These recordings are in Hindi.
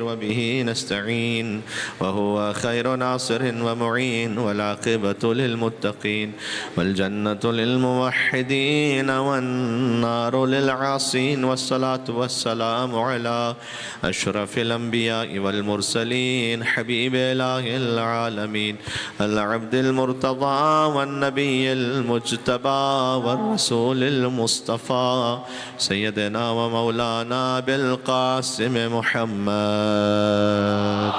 व बिही नस्तईन व हुवा खैरु नासिरिन व मुईन वल आक़िबतु लिल मुत्तक़ीन वल जन्नतु लिल मुवह्हिदीन वन नारु लिल आसीन वस्सलातु वस्सलामु अला अशरफिल अंबिया वल मुरसलीन हबीब इलाहिल आलमीन अल अब्दिल मुर्तज़ा वन नबिय्यिल मुज्तबा वर रसूलिल मुस्तफ़ा सय्यदना व मौलाना बिल क़ासिम मुहम्मद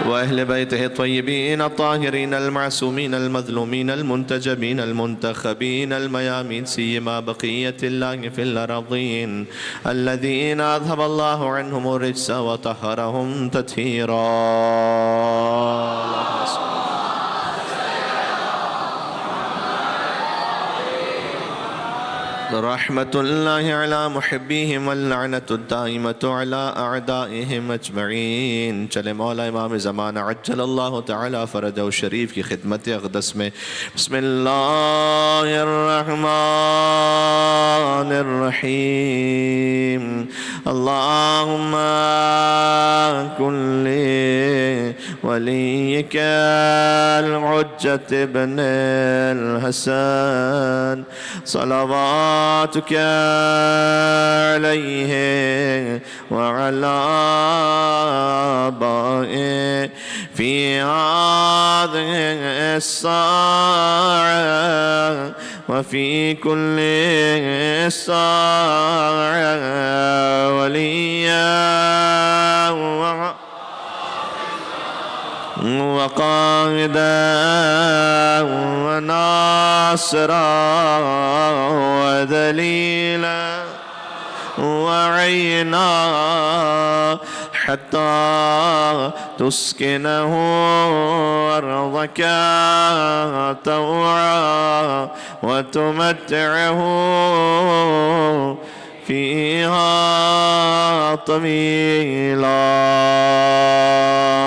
वअहले बैतिहि तय्यबीन ताहिरीन अलमासूमीन अलमज़लूमीन अलमुंतजबीन अलमुंतखबीन अलमयामीन सियमा बक़ियतिल्लाहि फ़िल अरज़ीन अल्लज़ीना अज़हबल्लाहु अन्हुम अर्रिज्स व तहहरहुम तत्हीरा। रहमतुल्लाहि अला मुहिब्बिहिम व लअनतुद्दाइमतु अला अअदाइहिम अजमईन। चले मौला इमाम ज़माना अज्जलल्लाहु तआला फ़रजहु शरीफ की खिदमत अक़दस में बिस्मिल्लाहिर्रहमानिर्रहीम। अल्लाहुम्मा कुल्ली वलिय्यकल हुज्जत इब्नुल हसन सलवातुका अलैहि व अला आबाए फी हाज़िहि अस्साअह व फी कुल्ली साअह वलिय्यन वक़ाइदा व नासिरा व दलीला व अयना हत्ता तुस्किनहु अर्ज़का तौआ व तुमत्तिअहु फ़ीहा तवीला।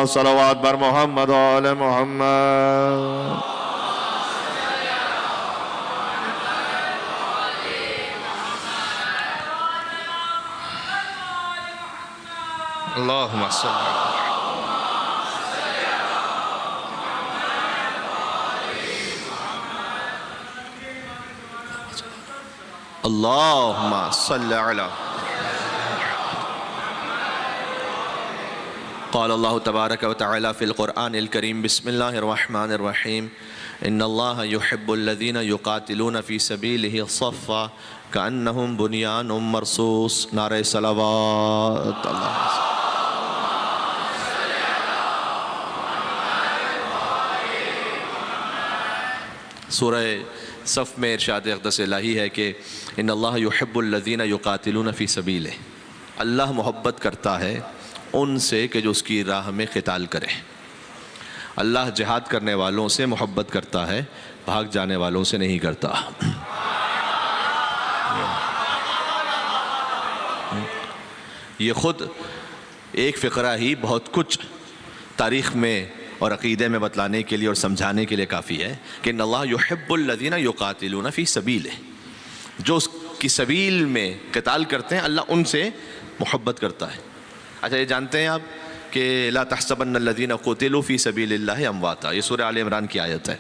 सलवात बर मोहम्मद व आले मोहम्मद। अल्लाहुम्मा सल्लि अल्लाहुम्मा सल्लि अला। क़ाल अल्लाहु तबारक व तआला फ़िल क़ुरआनिल करीम बिस्मिल्लाहिर रहमानिर रहीम इन्नल्लाहा युहिब्बुल्लज़ीना युक़ातिलूना फ़ी सबीलिही सफ़्फ़ा कअन्नहुम बुनियानुम मरसूस। नारे सलावत। सूरह सफ़ में इरशाद अक़दस इलाही है कि इन्नल्लाह युहिब्बुल्लज़ीना युक़ातिलूना फ़ी सबीलिह। अल्लाह मोहब्बत करता है उनसे कि जो उसकी राह में क़िताल करें। अल्लाह जिहाद करने वालों से मोहब्बत करता है, भाग जाने वालों से नहीं करता। ये ख़ुद एक फ़िक्रा ही बहुत कुछ तारीख़ में और अक़ीदे में बतलाने के लिए और समझाने के लिए काफ़ी है कि अल्लाह युहिब्बुल्लज़ीना युक़ातिलूना फ़ी सबीलिह। जो उसकी सबील में क़िताल करते हैं अल्लाह उनसे मोहब्बत करता है। अच्छा, ये जानते हैं आप कि ला तहसबन्नल्लज़ीना क़ुतिलू फ़ी सबीलिल्लाहि अमवाता। ये सूरह आल इमरान की आयत है,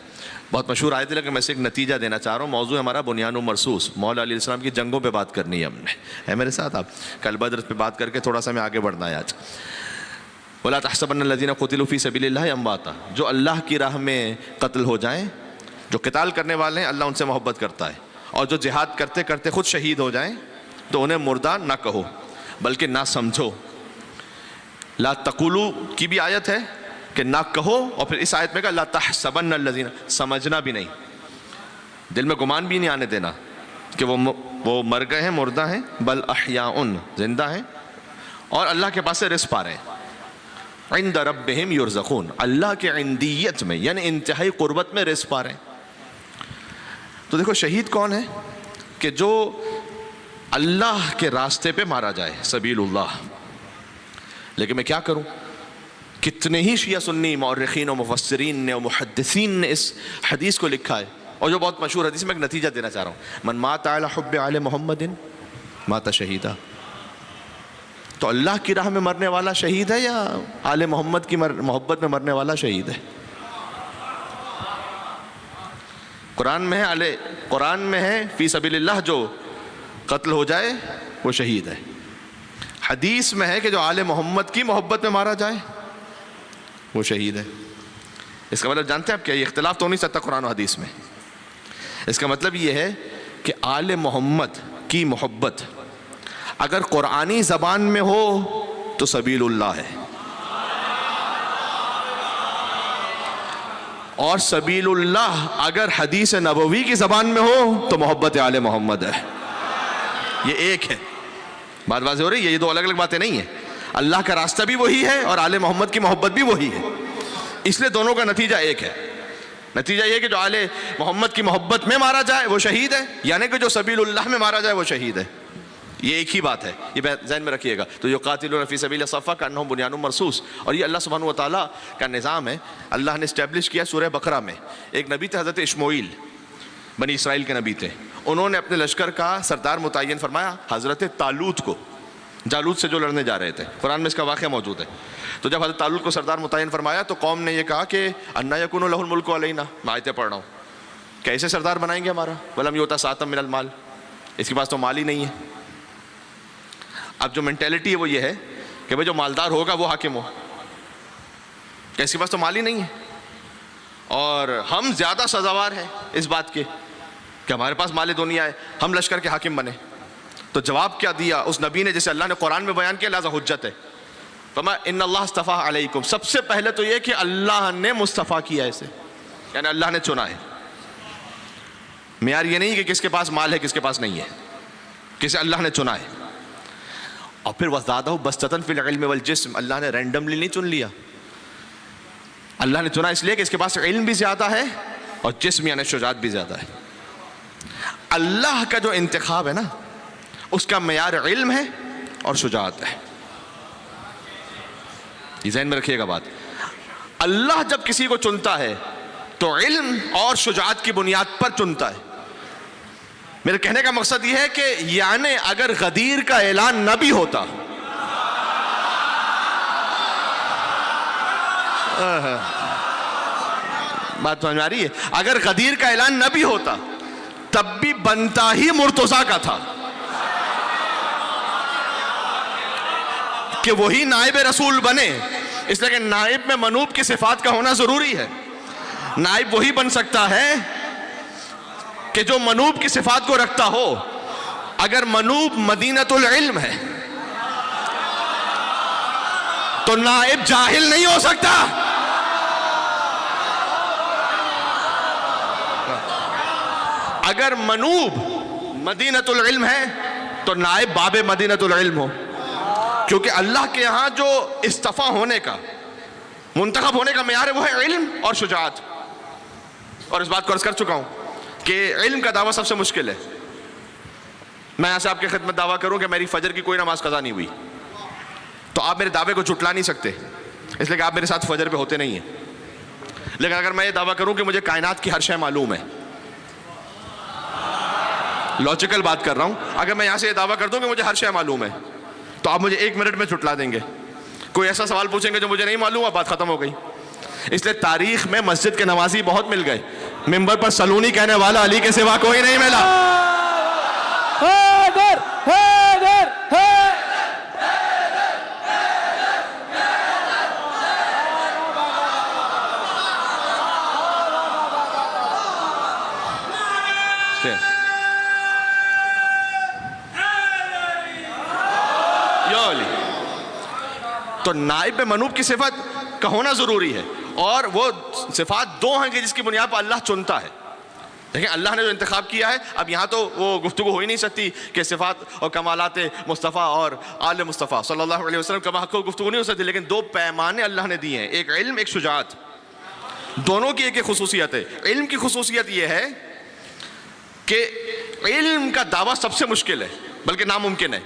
बहुत मशहूर आयत है, लेकिन मैं से एक नतीजा देना चाह रहा हूँ। मौजू हमारा बुनियानुम मरसूस, मौला अलैहिस्सलाम की जंगों पे बात करनी है हमने। है मेरे साथ आप? कल बद्र पे बात करके थोड़ा सा मैं आगे बढ़ना है आज। वला तहसबन्नल्लज़ीना क़ुतिलू फ़ी सबीलिल्लाहि अमवाता। जो अल्लाह की राह में कत्ल हो जाएँ, जो क़िताल करने वाले हैं, अल्लाह उनसे मोहब्बत करता है। और जो जिहाद करते करते ख़ुद शहीद हो जाएँ तो उन्हें मुर्दा ना कहो बल्कि ना समझो। ला तक़ुलू की भी आयत है कि ना कहो, और फिर इस आयत में कहा ला तहसबन्नल्लज़ीना, समझना भी नहीं, दिल में गुमान भी नहीं आने देना कि वो मर गए हैं, मुर्दा हैं, बल अहयाउन, जिंदा हैं और अल्लाह के पास से रिज़्क़ पा रहे हैं। इंद रब्बिहिम युरज़क़ून, अल्लाह के इंदियत में यानी इंतहाई क़ुर्बत में रिज़्क़ पा रहे हैं। तो देखो शहीद कौन है कि जो अल्लाह के रास्ते पे मारा जाए, सबीलुल्लाह। लेकिन मैं क्या करूं, कितने ही शिया सुन्नी मौर्रिखीन और मुफस्सिरीन ने और मुहद्दिसीन ने इस हदीस को लिखा है और जो बहुत मशहूर हदीस में एक नतीजा देना चाह रहा हूँ, मन मात अला हुब्बे आले मोहम्मदिन माता शहीदा। तो अल्लाह की राह में मरने वाला शहीद है या आले मोहम्मद की मोहब्बत में मरने वाला शहीद है? कुरान में है फी सबीलिल्लाह जो कत्ल हो जाए वो शहीद है। हदीस में है कि जो आले मोहम्मद की मोहब्बत में मारा जाए वो शहीद है। इसका मतलब जानते हैं आप क्या? ये इख्तिलाफ तो नहीं सकता कुरान और हदीस में। इसका मतलब ये है कि आले मोहम्मद की मोहब्बत अगर कुरानी ज़बान में हो तो सबीलुल्लाह है, और सबीलुल्लाह अगर हदीस नबवी की ज़बान में हो तो मोहब्बत आले मोहम्मद है। ये एक है, बात वाज़ेह हो रही है? ये दो अलग अलग बातें नहीं है। अल्लाह का रास्ता भी वही है और आले मोहम्मद की मोहब्बत भी वही है, इसलिए दोनों का नतीजा एक है। नतीजा ये कि जो आले मोहम्मद की मोहब्बत में मारा जाए वो शहीद है, यानी कि जो सबीलुल्लाह में मारा जाए वो शहीद है। ये एक ही बात है, ये ज़हन में रखिएगा। तो जो कातिलून फी सबील सफ़ा का अन्नहुम बुनियानुम मरसूस, और ये अल्लाह सुब्हानहु व तआला का निज़ाम है। अल्लाह ने इस्टेब्लिश किया सूरह बकरा में। एक नबी थे हज़रत इश्माईल, बनी इसराइल के नबी थे। उन्होंने अपने लश्कर का सरदार मुतय्यन फरमाया हज़रत तालूत को, जालूत से जो लड़ने जा रहे थे। कुरान में इसका वाक़या मौजूद है। तो जब हज़रत तालूत को सरदार मुतय्यन फरमाया तो कौम ने यह कहा कि अन्ना यकुनु लहुल मुल्कु अलैना, मैं आयतें पढ़ रहा हूँ, कैसे सरदार बनाएंगे हमारा? वलम युता सातम मिनल माल, इसके पास तो माल ही नहीं है। अब जो मेंटेलिटी है वो ये है कि भाई जो मालदार होगा वो हाकिम हो, इसके पास तो माल ही नहीं है, और हम ज़्यादा सजावार हैं इस बात के कि हमारे पास माल दुनिया है, हम लश्कर के हाकिम बने। तो जवाब क्या दिया उस नबी ने, जैसे अल्लाह ने कुरान में बयान किया, लिहाजा हुज्जत है। फरमा इन्नल्लाह इस्तफ़ा अलैकुम, सबसे पहले तो ये कि अल्लाह ने मुस्तफ़ा किया इसे, यानी अल्लाह ने चुना है। मेयार ये नहीं कि किसके पास माल है किसके पास नहीं है, किसे अल्लाह ने चुना है। और फिर वज़ादहु बस्ततन फिल इल्म वल जिस्म, अल्लाह ने रैंडमली नहीं चुन लिया, अल्लाह ने चुना इसलिए कि इसके पास इल्म भी ज़्यादा है और जिस्म यानी शुजाअत भी ज़्यादा है। अल्लाह का जो इंतखाब है ना, उसका मेयार इल्म है और शुजाअत है। ये ज़हन में रखिएगा बात। अल्लाह जब किसी को चुनता है तो इल्म और शुजाअत की बुनियाद पर चुनता है। मेरे कहने का मकसद यह है कि यानी अगर गदीर का ऐलान न भी होता, बात समझ में आ रही है? अगर गदीर का ऐलान न भी होता तब भी बनता ही मुर्तज़ा का था कि वही नाइब रसूल बने, इसलिए कि नाइब में मनूब की सिफात का होना जरूरी है। नाइब वही बन सकता है कि जो मनूब की सिफात को रखता हो। अगर मनूब मदीनतुल इल्म है तो नाइब जाहिल नहीं हो सकता। अगर मनूब मदीनतुल इल्म है तो नाइब बाबे मदीनतुल इल्म हो, क्योंकि अल्लाह के यहां जो इस्तफा होने का, मुंतखब होने का मेयार है वो है इल्म और शुजाअत। और इस बात को अर्ज कर चुका हूं कि इल्म का दावा सबसे मुश्किल है। मैं यहां से आपके खिदमत दावा करूं कि मेरी फजर की कोई नमाज कज़ा नहीं हुई, तो आप मेरे दावे को झुटला नहीं सकते, इसलिए कि आप मेरे साथ फजर पे होते नहीं हैं। लेकिन अगर मैं ये दावा करूं कि मुझे कायनात की हर शय मालूम है, लॉजिकल बात कर रहा हूं, अगर मैं यहां से ये दावा कर दूं कि मुझे हर शय मालूम है, तो आप मुझे 1 मिनट में झुटला देंगे। कोई ऐसा सवाल पूछेंगे जो मुझे नहीं मालूम है, बात खत्म हो गई। इसलिए तारीख में मस्जिद के नमाजी बहुत मिल गए, मिंबर पर सलूनी कहने वाला अली के सिवा कोई नहीं मिला। हैदर, हैदर, तो नाइब मनूब की सिफत का होना जरूरी है, और वो सिफात 2 हैं कि जिसकी बुनियाद पर अल्लाह चुनता है। देखिए अल्लाह ने जो इंतखाब किया है, अब यहाँ तो वो गुफ्तगू हो ही नहीं सकती कि सिफात और कमालात मुस्तफ़ा और आले मुस्तफ़ा सल्लल्लाहु अलैहि वसल्लम का हक़ गुफ्तगू नहीं हो सकती, लेकिन 2 पैमाने अल्लाह ने दिए हैं, एक इल्म एक शुजाअत। दोनों की एक खुसूसियत है। इल्म की खुसूसियत ये है कि इल्म का दावा सबसे मुश्किल है, बल्कि नामुमकिन है,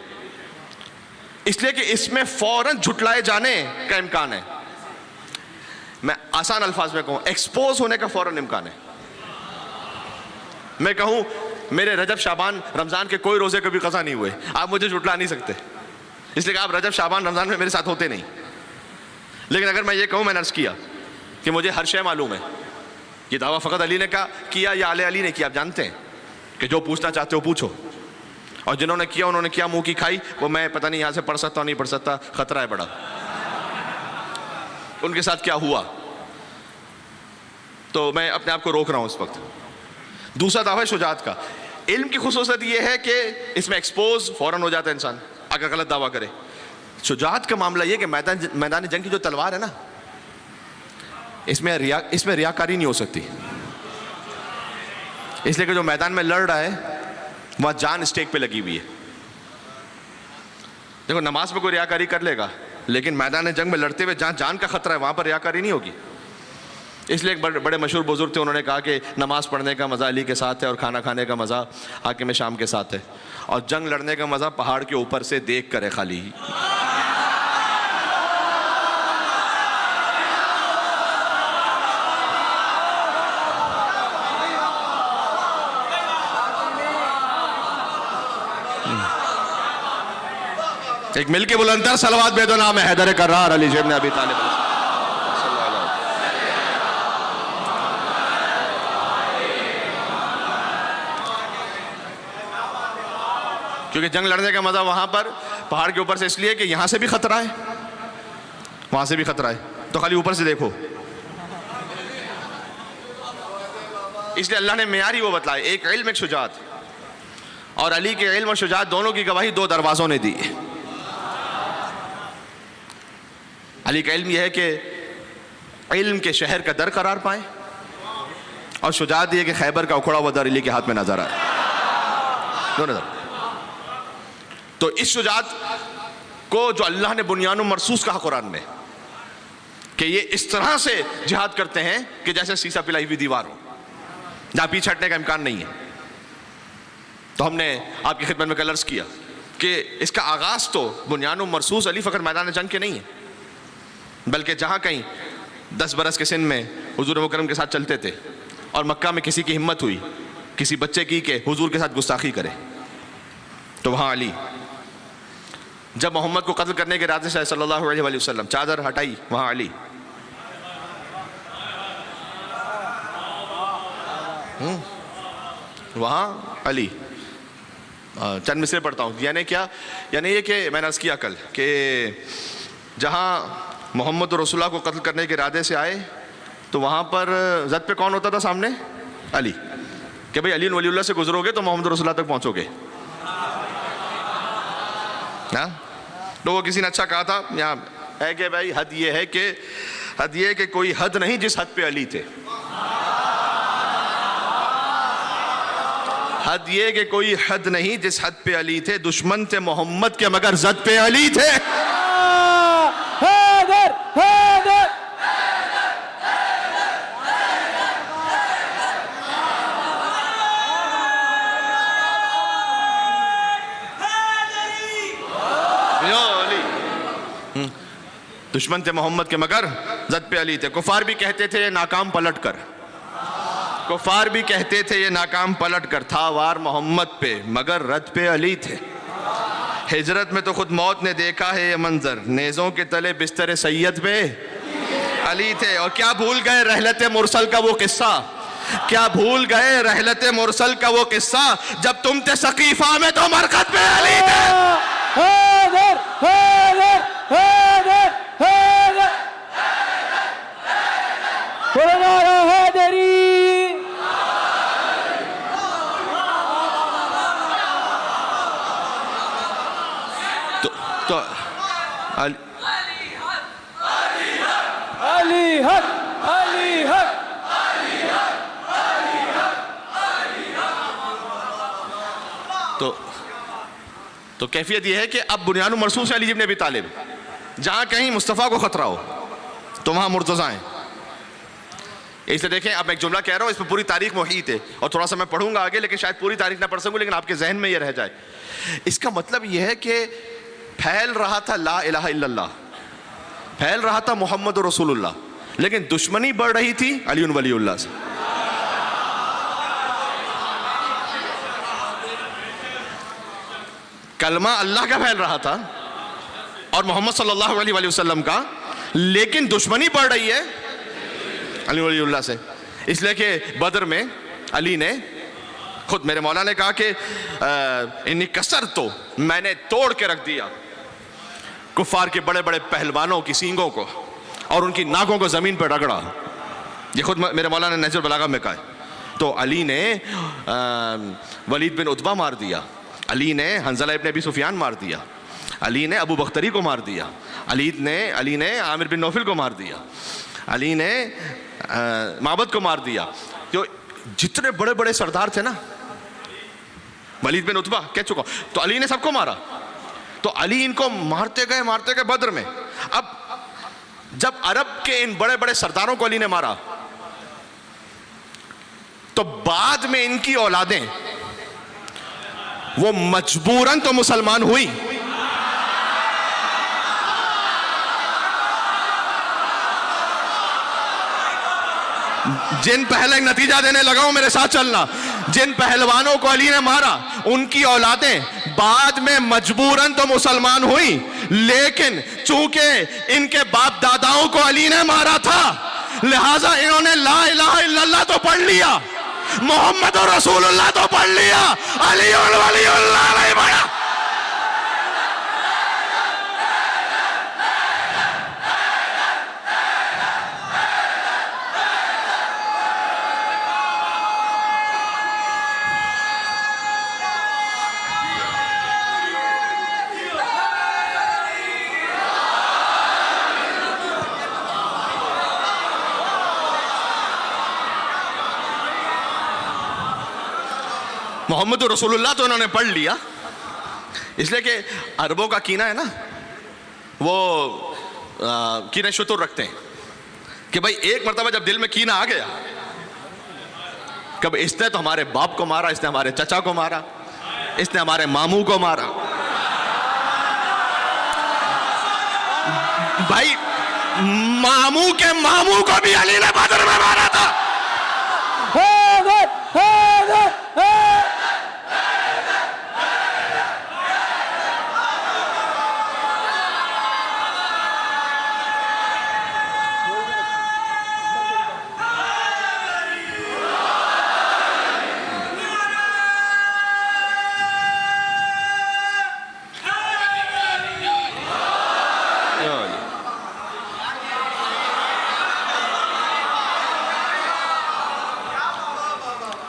इसलिए कि इसमें फौरन झुटलाए जाने का इम्कान है। मैं आसान अल्फाज में कहूं, एक्सपोज होने का फौरन इम्कान है। मैं कहूँ मेरे रजब शाबान रमज़ान के कोई रोज़े कभी क़ज़ा नहीं हुए, आप मुझे झुटला नहीं सकते, इसलिए कि आप रजब शाबान रमज़ान में मेरे साथ होते नहीं। लेकिन अगर मैं ये कहूँ, मैंने अर्ज़ किया कि मुझे हर शय मालूम है, ये दावा फ़कत अली ने किया या आले अली ने किया? आप जानते हैं कि जो पूछना चाहते हो पूछो, और जिन्होंने किया उन्होंने क्या मुंह की खाई, वो मैं पता नहीं यहाँ से पढ़ सकता नहीं पढ़ सकता, खतरा है बड़ा। उनके साथ क्या हुआ, तो मैं अपने आप को रोक रहा हूँ इस वक्त। दूसरा दावा है शुजात का। इल्म की खुसूसियत ये है कि इसमें एक्सपोज फौरन हो जाता है इंसान अगर गलत दावा करे। शुजात का मामला ये कि मैदान जंग की जो तलवार है ना, इसमें रियाकारी नहीं हो सकती, इसलिए कि जो मैदान में लड़ रहा है वहाँ जान स्टेक पे लगी हुई है। देखो नमाज में कोई रियाकारी कर लेगा, लेकिन मैदान जंग में लड़ते हुए जहाँ जान का खतरा है वहाँ पर रियाकारी नहीं होगी। इसलिए एक बड़े मशहूर बुजुर्ग थे, उन्होंने कहा कि नमाज पढ़ने का मज़ा अली के साथ है और खाना खाने का मज़ा हाकिम शाम के साथ है, और जंग लड़ने का मज़ा पहाड़ के ऊपर से देख कर है खाली। एक मिल के बुलंदर सलवात बेदो नाम है हैदर कर्रार अली इब्न अबी तालिब, क्योंकि जंग लड़ने का मजा वहां पर पहाड़ के ऊपर से इसलिए कि यहां से भी खतरा है वहां से भी खतरा है, तो खाली ऊपर से देखो। इसलिए अल्लाह ने मेयारी वो बतलाए, एक इल्म एक शुजात, और अली के इल्म और शुजात दोनों की गवाही दो दरवाजों ने दी। अली का इल्म यह है कि इल्म के शहर का दर करार पाए, और शुजात यह कि खैबर का उखड़ा हुआ दर अली के हाथ में नजर आए, दोनों दर। तो इस शुजात को जो अल्लाह ने बुनियान मरसूस कहा कुरान में कि ये इस तरह से जिहाद करते हैं कि जैसे शीशा पिलाई हुई दीवार हो, जहां पीछे हटने का इम्कान नहीं है। तो हमने आपकी खिदमत में कल अर्ज़ किया कि इसका आगाज तो बुनियान मरसूस अली फ़कत मैदान जंग के नहीं है, बल्कि जहाँ कहीं 10 बरस के सिन में हुजूर मुकरम के साथ चलते थे और मक्का में किसी की हिम्मत हुई किसी बच्चे की कि हुजूर के साथ गुस्ताखी करे, तो वहाँ अली जब मोहम्मद को कत्ल करने के इरादे से सल्लल्लाहु अलैहि वसल्लम चादर हटाई, वहाँ अली वहाँ अली चंद मिसरे पढ़ता हूँ। यानी क्या, यानी ये कि मैंने अर्ज़ किया कल कि जहाँ मोहम्मद रसूलुल्लाह को कत्ल करने के इरादे से आए तो वहाँ पर ज़द पे कौन होता था सामने? अली, कि भाई अली वलीउल्लाह से गुजरोगे तो मोहम्मद रसूलुल्लाह तक पहुँचोगे ना। तो वो किसी ने अच्छा कहा था यहाँ है कि भाई हद ये है कि कोई हद नहीं जिस हद पे अली थे, हद ये कि कोई हद नहीं जिस हद पे अली थे, दुश्मन थे मोहम्मद के मगर जद पे अली थे। हैदर हैदर दुश्मन थे मोहम्मद के मगर जद पे अली थे। कुफार भी कहते थे ये नाकाम पलट कर, कुफार भी कहते थे ये नाकाम पलट कर, था वार मोहम्मद पे मगर रद पे अली थे। हिजरत में तो खुद मौत ने देखा है ये मंजर, नेज़ों के तले बिस्तर सैयद पे अली थे। और क्या भूल गए रहलत मुरसल का वो किस्सा, क्या भूल गए रहलत मुरसल का वो किस्सा, जब तुम थे सकीफा में तो मरकत पे अली थे। हैदर हैदर हैदर हैदर हैदरी। तो अली हक अली हक। तो कैफियत यह है कि अब बुनियान मरसूस है अली इब्न अबी तालिब, जहां कहीं मुस्तफ़ा को खतरा हो तो वहां मुर्तज़ा हैं। इसलिए देखें, अब मैं एक जुमला कह रहा हूँ, इस पर पूरी तारीख मुहीत है और थोड़ा सा मैं पढ़ूंगा आगे, लेकिन शायद पूरी तारीख ना पढ़ सकूं, लेकिन आपके जहन में यह रह जाए। इसका मतलब यह है कि फैल रहा था ला इलाहा इल्लल्लाह, फैल रहा था मोहम्मद रसूलुल्लाह, लेकिन दुश्मनी बढ़ रही थी अली वलीउल्लाह से। कलमा अल्लाह का फैल रहा था और मोहम्मद सल्लल्लाहु अलैहि वसल्लम का, लेकिन दुश्मनी पड़ रही है अली वलीउल्लाह से। इसलिए कि बदर में अली ने खुद, मेरे मौला ने कहा कि इन्नी कसर तो मैंने तोड़ के रख दिया कुफार के बड़े बड़े पहलवानों की सींगों को और उनकी नाकों को जमीन पर रगड़ा। ये खुद मेरे मौला ने नहजुल बलागा में कहा। तो अली ने वलीद बिन उतबा मार दिया, अली ने हंज़ला इब्न अबी सुफियान मार दिया, अली ने अबू बख्तरी को मार दिया, अली ने आमिर बिन नौफिल को मार दिया, अली ने माबद को मार दिया। तो जितने बड़े बड़े सरदार थे ना, वलीद बिन उतबा कह चुका, तो अली ने सबको मारा। तो अली इनको मारते गए बद्र में। अब जब अरब के इन बड़े बड़े सरदारों को अली ने मारा, तो बाद में इनकी औलादें वो मजबूरन तो मुसलमान हुई, जिन पहले नतीजा देने लगा हूं, मेरे साथ चलना, जिन पहलवानों को अली ने मारा उनकी औलादें बाद में मजबूरन तो मुसलमान हुई, लेकिन चूंकि इनके बाप दादाओं को अली ने मारा था, लिहाजा इन्होंने ला इलाहा इल्लल्लाह तो पढ़ लिया, मोहम्मद और रसूलुल्लाह तो पढ़ लिया, अली और वलीउल्लाह नहीं पढ़ा। मोहम्मद रसूलुल्लाह तो इन्होंने पढ़ लिया, इसलिए कि अरबों का कीना है ना, वो कीने शुतुर रखते हैं कि भाई एक मरतबा जब दिल में कीना आ गया, कब इसने तो हमारे बाप को मारा, इसने हमारे चचा को मारा, इसने हमारे मामू को मारा, भाई मामू के मामू को भी अली ने बदर में मारा था।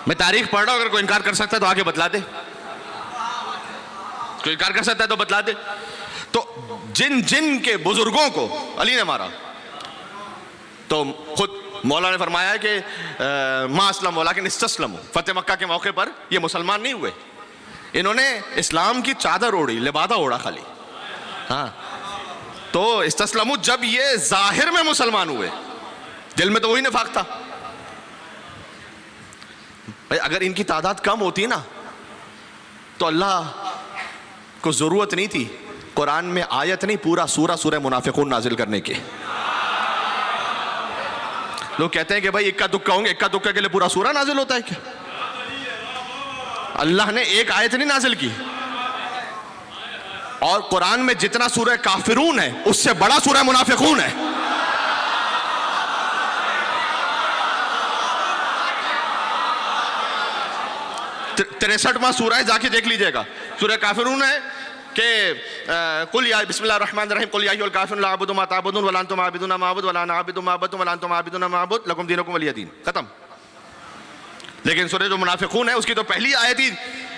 मैं तारीख पढ़ रहा हूं, अगर कोई इनकार कर सकता है तो आगे बतला दे, कोई इनकार कर सकता है तो बतला दे। तो जिन जिन के बुजुर्गों को अली ने मारा, तो खुद मौला ने फरमाया है कि मा अस्लम वलाकिन इस्तस्लमू, फतेह मक्का के मौके पर ये मुसलमान नहीं हुए, इन्होंने इस्लाम की चादर ओढ़ी, लिबादा ओढ़ा खाली। हाँ, तो इस्तस्लमू जब ये जाहिर में मुसलमान हुए, दिल में तो वही निफाक था। भाई अगर इनकी तादाद कम होती ना, तो अल्लाह को जरूरत नहीं थी कुरान में आयत नहीं, पूरा सूरह मुनाफिकून नाजिल करने की। लोग कहते हैं कि भाई इक्का दुक्का होंगे, इक्का दुक्का के लिए पूरा सूरह नाजिल होता है क्या? अल्लाह ने एक आयत नहीं नाजिल की, और कुरान में जितना सूरह काफिरून है उससे बड़ा सूरह मुनाफिकून है। 63वां सूरह है, जाके देख लीजिएगा। सूरह काफिरून है कि कुल या बिस्मिल्लाहिर रहमानिर रहीम कुल या अय्युहल काफिरून ला अअबुदु मा तअबुदून वला अंतुम आबिदूना मा अअबुदु वला अना आबिदु मा अअबदतुम वला अंतुम आबिदूना मा अअबुदु लकुम दीनुकुम वलिय दीन, खत्म। लेकिन सूरह जो मुनाफिकून है उसकी तो पहली आयत ही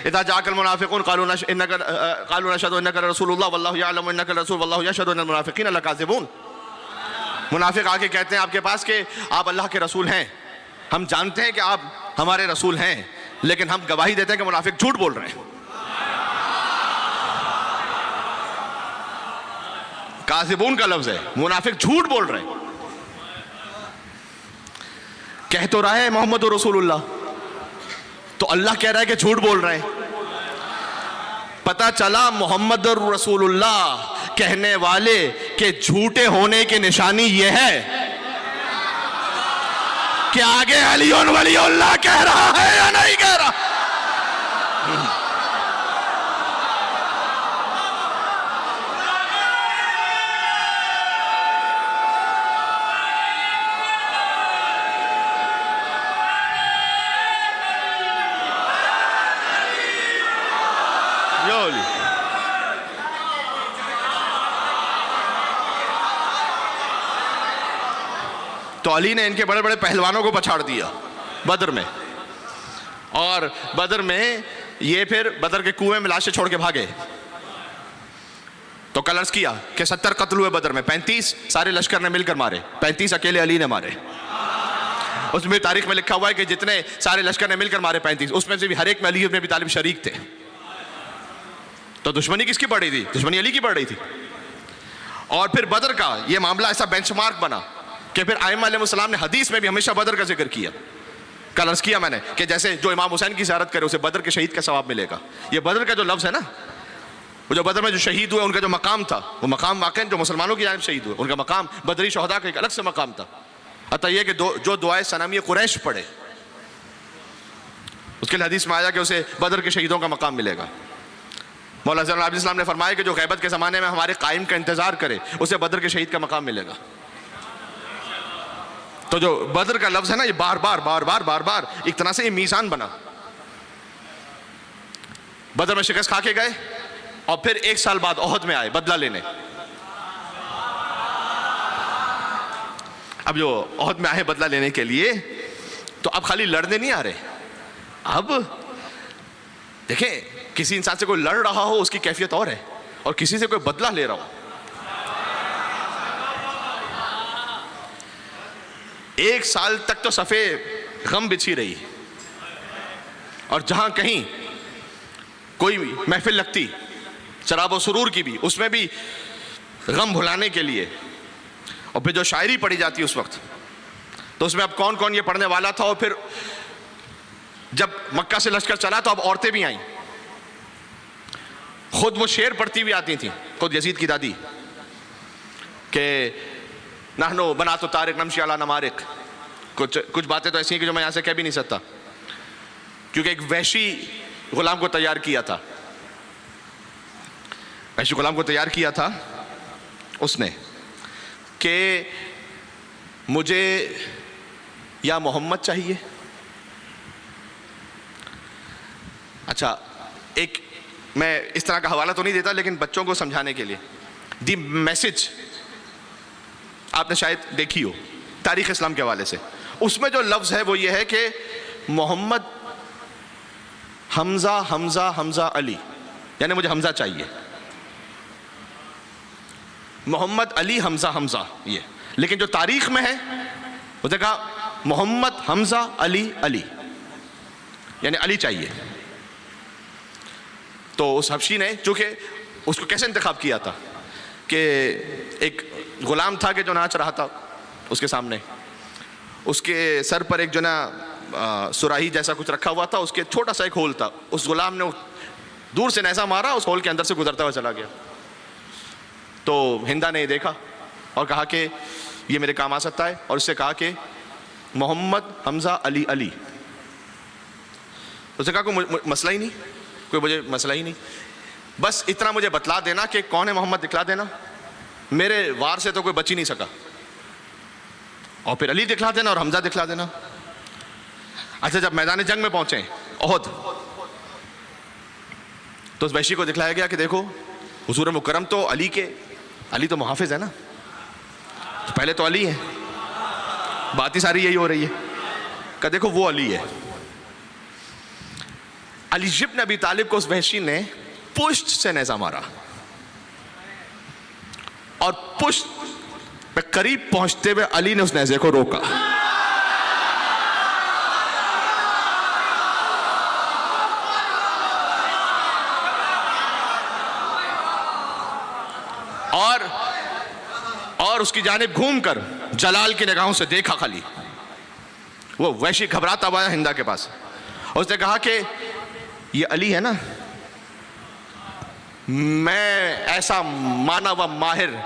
इज़ा जाअकल मुनाफिकून क़ालू नशहदु इन्नका रसूलुल्लाह वल्लाहु यअलमु इन्नका रसूल वल्लाहु यशहदु अन्नल मुनाफिकीन लकाज़िबून। मुनाफिक आके कहते हैं आपके पास कि आप अल्लाह के रसूल हैं, हम जानते हैं कि आप हमारे रसूल हैं, लेकिन हम गवाही देते हैं कि मुनाफिक झूठ बोल रहे हैं। काज़िबून का लफ्ज है, मुनाफिक झूठ बोल रहे हैं। कह तो रहा है मोहम्मद रसूलुल्लाह, तो अल्लाह कह रहा है कि झूठ बोल रहे हैं। पता चला मोहम्मद रसूलुल्लाह कहने वाले के झूठे होने की निशानी यह है कि आगे अली वलीउल्लाह कह रहा है या नहीं कह रहा। योली। तो अली ने इनके बड़े बड़े पहलवानों को पछाड़ दिया बदर में, और बदर में ये फिर बदर के कुएं में लाशें छोड़ के भागे। तो कलर्स किया कि 70 कत्ल हुए बदर में, 35 सारे लश्कर ने मिलकर मारे, 35 अकेले अली ने मारे। उसमें तारीख में लिखा हुआ है कि जितने सारे लश्कर ने मिलकर मारे 35, उसमें से भी हर एक में अली इब्न अबी तालिब शरीक थे। तो दुश्मनी किसकी पड़ रही थी? दुश्मनी अली की पड़ रही थी। और फिर बदर का ये मामला ऐसा बेंचमार्क बना कि फिर आइम्मा अलैहिमुस्सलाम ने हदीस में भी हमेशा बदर का जिक्र किया। कल अर्ज किया मैंने कि जैसे जो इमाम हुसैन की ज़ियारत करे उसे बदर के शहीद का सवाब मिलेगा। ये बदर का जो लफ्ज़ है ना, वो जो बदर में जो शहीद हुए उनका जो मकाम था, वो मकाम वाकई जो मुसलमानों की जानिब शहीद हुए उनका मकाम बदरी शहदा का एक अलग से मकाम था। अतः यह कि जो दुआए सनामी कुरैश पढ़े उसके लिए हदीस में आया कि उसे बदर के शहीदों का मकाम मिलेगा। मौला ज़ैनुल आबिदीन इस्लाम ने फरमाया कि जो ग़ैबत के ज़माने में हमारे कायम का इंतज़ार करे उसे बदर के शहीद का मकाम मिलेगा। तो जो बदर का लफ्ज़ है ना, ये बार बार बार बार बार बार एक तरह से ये मीज़ान बना। बदर में शिकस्त खा के गए और फिर 1 साल बाद ओहद में आए बदला लेने। अब जो ओहद में आए बदला लेने के लिए, तो अब खाली लड़ने नहीं आ रहे। अब देखें, किसी इंसान से कोई लड़ रहा हो उसकी कैफियत और है, और किसी से कोई बदला ले रहा हो। 1 साल तक तो सफ़े गम बिछी रही, और जहां कहीं कोई महफिल लगती शराब और सुरूर की भी, उसमें भी गम भुलाने के लिए। और फिर जो शायरी पढ़ी जाती उस वक्त, तो उसमें अब कौन कौन ये पढ़ने वाला था। और फिर जब मक्का से लश्कर चला तो अब औरतें भी आईं, खुद वो शेर पढ़ती हुई आती थी, खुद यजीद की दादी, के नहनो बना तो तारिक नमशी अला नमारिक। कुछ बातें तो ऐसी हैं कि जो मैं यहाँ से कह भी नहीं सकता, क्योंकि एक वहशी गुलाम को तैयार किया था, वहशी गुलाम को तैयार किया था उसने कि मुझे या मोहम्मद चाहिए। अच्छा, एक मैं इस तरह का हवाला तो नहीं देता, लेकिन बच्चों को समझाने के लिए दी मैसेज आपने शायद देखी हो तारीख़ इस्लाम के हवाले से। उसमें जो लफ्ज़ है वो ये है कि मोहम्मद हमज़ा हमज़ा हमज़ा अली, यानी मुझे हमज़ा चाहिए। मोहम्मद अली हमज़ा हमज़ा ये, लेकिन जो तारीख़ में है उसने कहा मोहम्मद हमज़ा अली अली, यानी अली चाहिए। तो उस हबशी ने चूँकि उसको कैसे इंतखाब किया था कि एक गुलाम था कि जो नाच रहा था उसके सामने, उसके सर पर एक जो ना सुराही जैसा कुछ रखा हुआ था, उसके छोटा सा एक होल था। उस गुलाम ने दूर से नैज़ा मारा, उस होल के अंदर से गुजरता हुआ चला गया। तो हिंदा ने देखा और कहा कि ये मेरे काम आ सकता है, और उससे कहा कि मोहम्मद हमज़ा अली अली। उसने कहा कोई मसला ही नहीं, कोई मुझे मसला ही नहीं, बस इतना मुझे बतला देना कि कौन है मोहम्मद, दिखला देना, मेरे वार से तो कोई बच ही नहीं सका, और फिर अली दिखला देना और हमज़ा दिखला देना। अच्छा, जब मैदान जंग में पहुंचे ओहद, तो उस वहशी को दिखलाया गया कि देखो हुजूर मुकर्रम तो अली तो मुहाफिज है ना, तो पहले तो अली है, बात ही सारी यही हो रही है। कहा देखो वो अली है। अली इब्न अबी तालिब को उस वहशी ने पुष्ट से नेज़ा मारा, और पुष्ट पे करीब पहुंचते हुए अली ने उस नेज़े को रोका। और उसकी जानिब घूमकर जलाल की निगाहों से देखा। खाली वो वैशी घबराता हुआ हिंदा के पास, उसने कहा कि ये अली है ना, मैं ऐसा माना व माहिर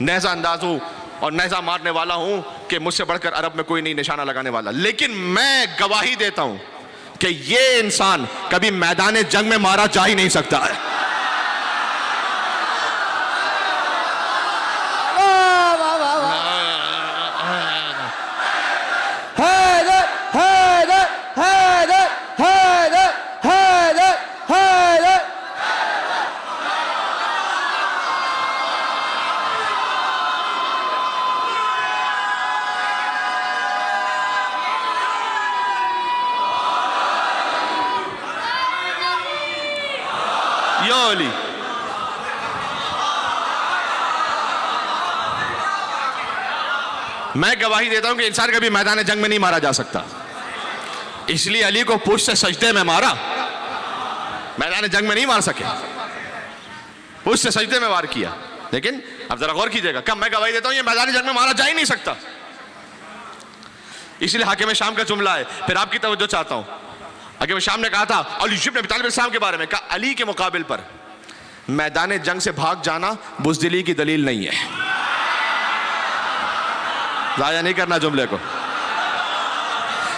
नेज़ा अंदाज हूं और नेज़ा मारने वाला हूं कि मुझसे बढ़कर अरब में कोई नहीं निशाना लगाने वाला, लेकिन मैं गवाही देता हूं कि ये इंसान कभी मैदान जंग में मारा जा ही नहीं सकता है। यो अली। मैं गवाही देता हूं कि इंसान कभी मैदान जंग में नहीं मारा जा सकता, इसलिए अली को पुष्ट से सजदे में मारा, मैदान जंग में नहीं मार सके, पुष्ट से सजदे में वार किया। लेकिन अब जरा गौर कीजिएगा, कब मैं गवाही देता हूं ये मैदान जंग में मारा जा ही नहीं सकता, इसलिए हाकिम शाम का जुमला है। फिर आपकी तवज्जो चाहता हूं, हाकिम शाम ने कहा था अली इब्न अबी तालिब साहब के बारे में, कहा अली के मुकाबिल पर मैदान जंग से भाग जाना बुज़दिली की दलील नहीं है। जाया नहीं करना जुमले को,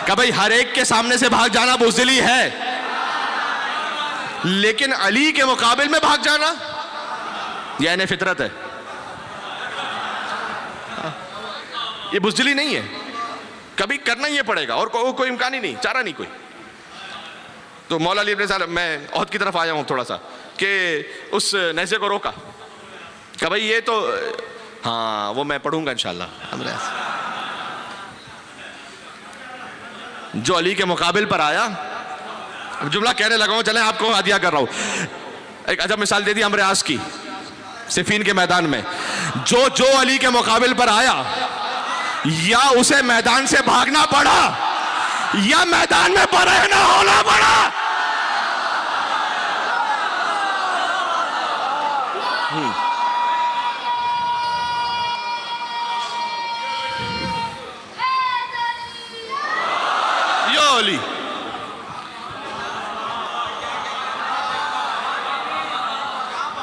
कहा भाई हर एक के सामने से भाग जाना बुज़दिली है, लेकिन अली के मुकाबिल में भाग जाना यह इन्हें फितरत है, ये बुज़दिली नहीं है, कभी करना ही पड़ेगा और कोई इम्कान ही नहीं, चारा नहीं कोई। तो मौला अली इब्न साहब, मैं औहद की तरफ आया हूं थोड़ा सा, कि उस नज़े को रोका, कहा भाई ये तो हाँ वो मैं पढ़ूंगा इंशाल्लाह। जो अली के मुकाबिल पर आया, जुमला कहने लगा हूं, चलें आपको हदिया कर रहा हूं। एक अजब मिसाल दे दी अम्र आस की, सिफीन के मैदान में, जो अली के मुकाबिल पर आया, या उसे मैदान से भागना पड़ा या मैदान में बरहना होना पड़ा। यो अली,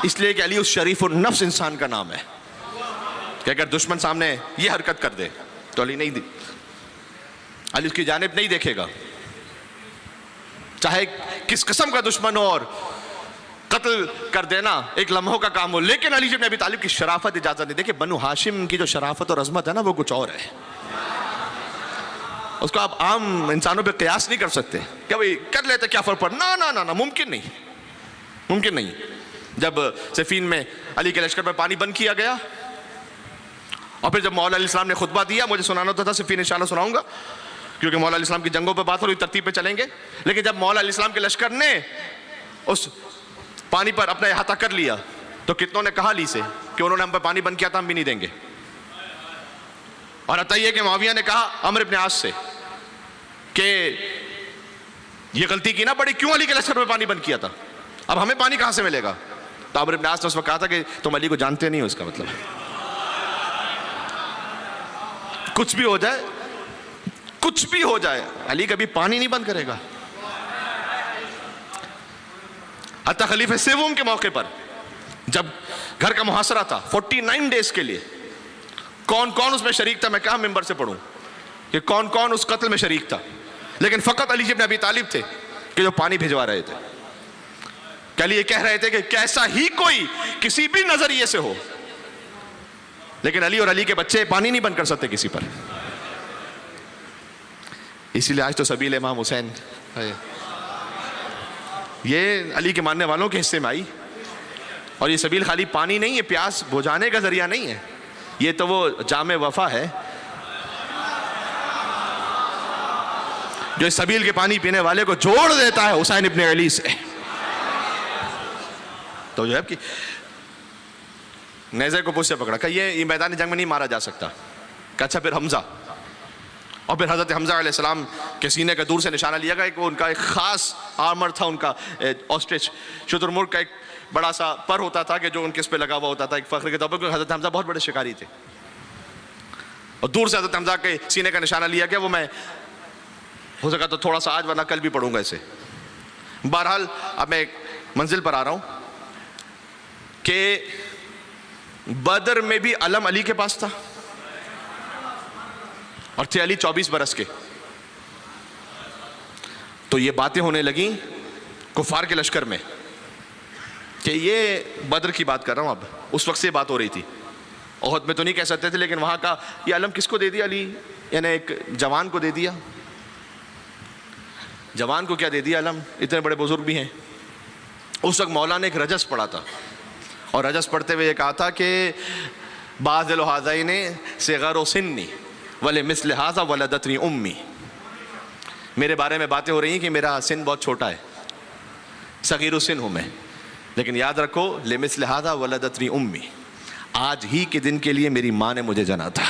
इसलिए कि अली उस शरीफ और नफ्स इंसान का नाम है कि अगर दुश्मन सामने ये हरकत कर दे तो अली नहीं, अली उसकी जानिब नहीं देखेगा, चाहे किस किस्म का दुश्मन हो, और कत्ल कर देना एक लम्हों का काम हो, लेकिन अली इब्न अबी तालिब की शराफत इजाजत नहीं। देखिए बनु हाशिम की जो शराफत और अजमत है ना, वो कुछ और है, उसको आप आम इंसानों पे कयास नहीं कर सकते। क्या भाई कर लेते क्या फर्क पड़, ना ना ना ना, मुमकिन नहीं, मुमकिन नहीं। जब सिफीन में अली के लश्कर पर पानी बंद किया गया, और फिर जब मौला अली इस्लाम ने खुतबा दिया, मुझे सुनाना होता था, सिफीन इंशाल्लाह सुनाऊंगा, क्योंकि मौला अली इस्लाम की जंगों पर बात हो रही, तरतीब पे चलेंगे। लेकिन जब मौला अली इस्लाम के लश्कर ने उस पानी पर अपना अहाता कर लिया, तो कितनों ने कहा अली से कि उन्होंने हम पर पानी बंद किया था, हम भी नहीं देंगे। और अतः कि मुआविया ने कहा अम्र इब्न आस से कि ये गलती की ना बड़ी, क्यों अली के लश्कर पर पानी बंद किया था, अब हमें पानी कहां से मिलेगा। तो अम्र इब्न आस ने उस वक्त कहा था कि तुम अली को जानते नहीं हो, इसका मतलब कुछ भी हो जाए, कुछ भी हो जाए, अली कभी पानी नहीं बंद करेगा। हत्ता खलीफे सेवम के मौके पर जब घर का मुहासरा था 49 डेज के लिए, कौन कौन उसमें शरीक था, मैं कहा मिंबर से पढ़ूं कि कौन कौन उस कत्ल में शरीक था, लेकिन फकत अली इब्न अबी तालिब थे कि जो पानी भिजवा रहे थे। कल ये कह रहे थे कि कैसा ही कोई किसी भी नजरिए से हो, लेकिन अली और अली के बच्चे पानी नहीं बंद कर सकते किसी पर। इसीलिए आज तो सबील इमाम हुसैन ये अली के मानने वालों के हिस्से में आई, और ये सबील खाली पानी नहीं है, प्यास बुझाने का जरिया नहीं है, ये तो वो जामे वफा है जो इस सबील के पानी पीने वाले को जोड़ देता है हुसैन इब्न अली से। तो जो है कि नेज़े को पुष्ट से पकड़ा, कहा ये मैदान जंग में नहीं मारा जा सकता। कहा अच्छा फिर हमजा, और फिर हज़रत हमजा अलैहिस्सलाम के सीने का दूर से निशाना लिया गया, वो उनका एक ख़ास आर्मर था, उनका ऑस्ट्रिच शुतुरमुर्ग का एक बड़ा सा पर होता था कि जो उनके इस पे लगा हुआ होता था, एक फ़ख्र के तौर पर, क्योंकि हज़रत हमजा बहुत बड़े शिकारी थे, और दूर से हज़रत हमजा के सीने का निशाना लिया गया। वो मैं हो सका तो थोड़ा सा आज, वरना कल भी पढ़ूंगा इसे। बहरहाल अब मैं एक मंजिल पर आ रहा हूँ कि बदर में भी अलम अली के पास था, और थे अली 24 बरस के। तो ये बातें होने लगी कुफार के लश्कर में कि ये बदर की बात कर रहा हूं, अब उस वक्त से बात हो रही थी, ओहद में तो नहीं कह सकते थे, लेकिन वहां का ये अलम किसको दे दिया अली, यानी एक जवान को दे दिया। जवान को क्या दे दिया अलम, इतने बड़े बुजुर्ग भी हैं। उस वक्त मौला ने एक रजस पढ़ा था, और रजस पढ़ते हुए ये कहा था कि बाज़िल हाज़ाइने सिग़ारो सिन्नी वले मिस्ल हाज़ा वलदतनी उम्मी, मेरे बारे में बातें हो रही हैं कि मेरा सिन बहुत छोटा है, सगीरु सिन हूँ मैं, लेकिन याद रखो, लिमिस्ल हादा वलदतनी उम्मी, आज ही के दिन के लिए मेरी माँ ने मुझे जना था।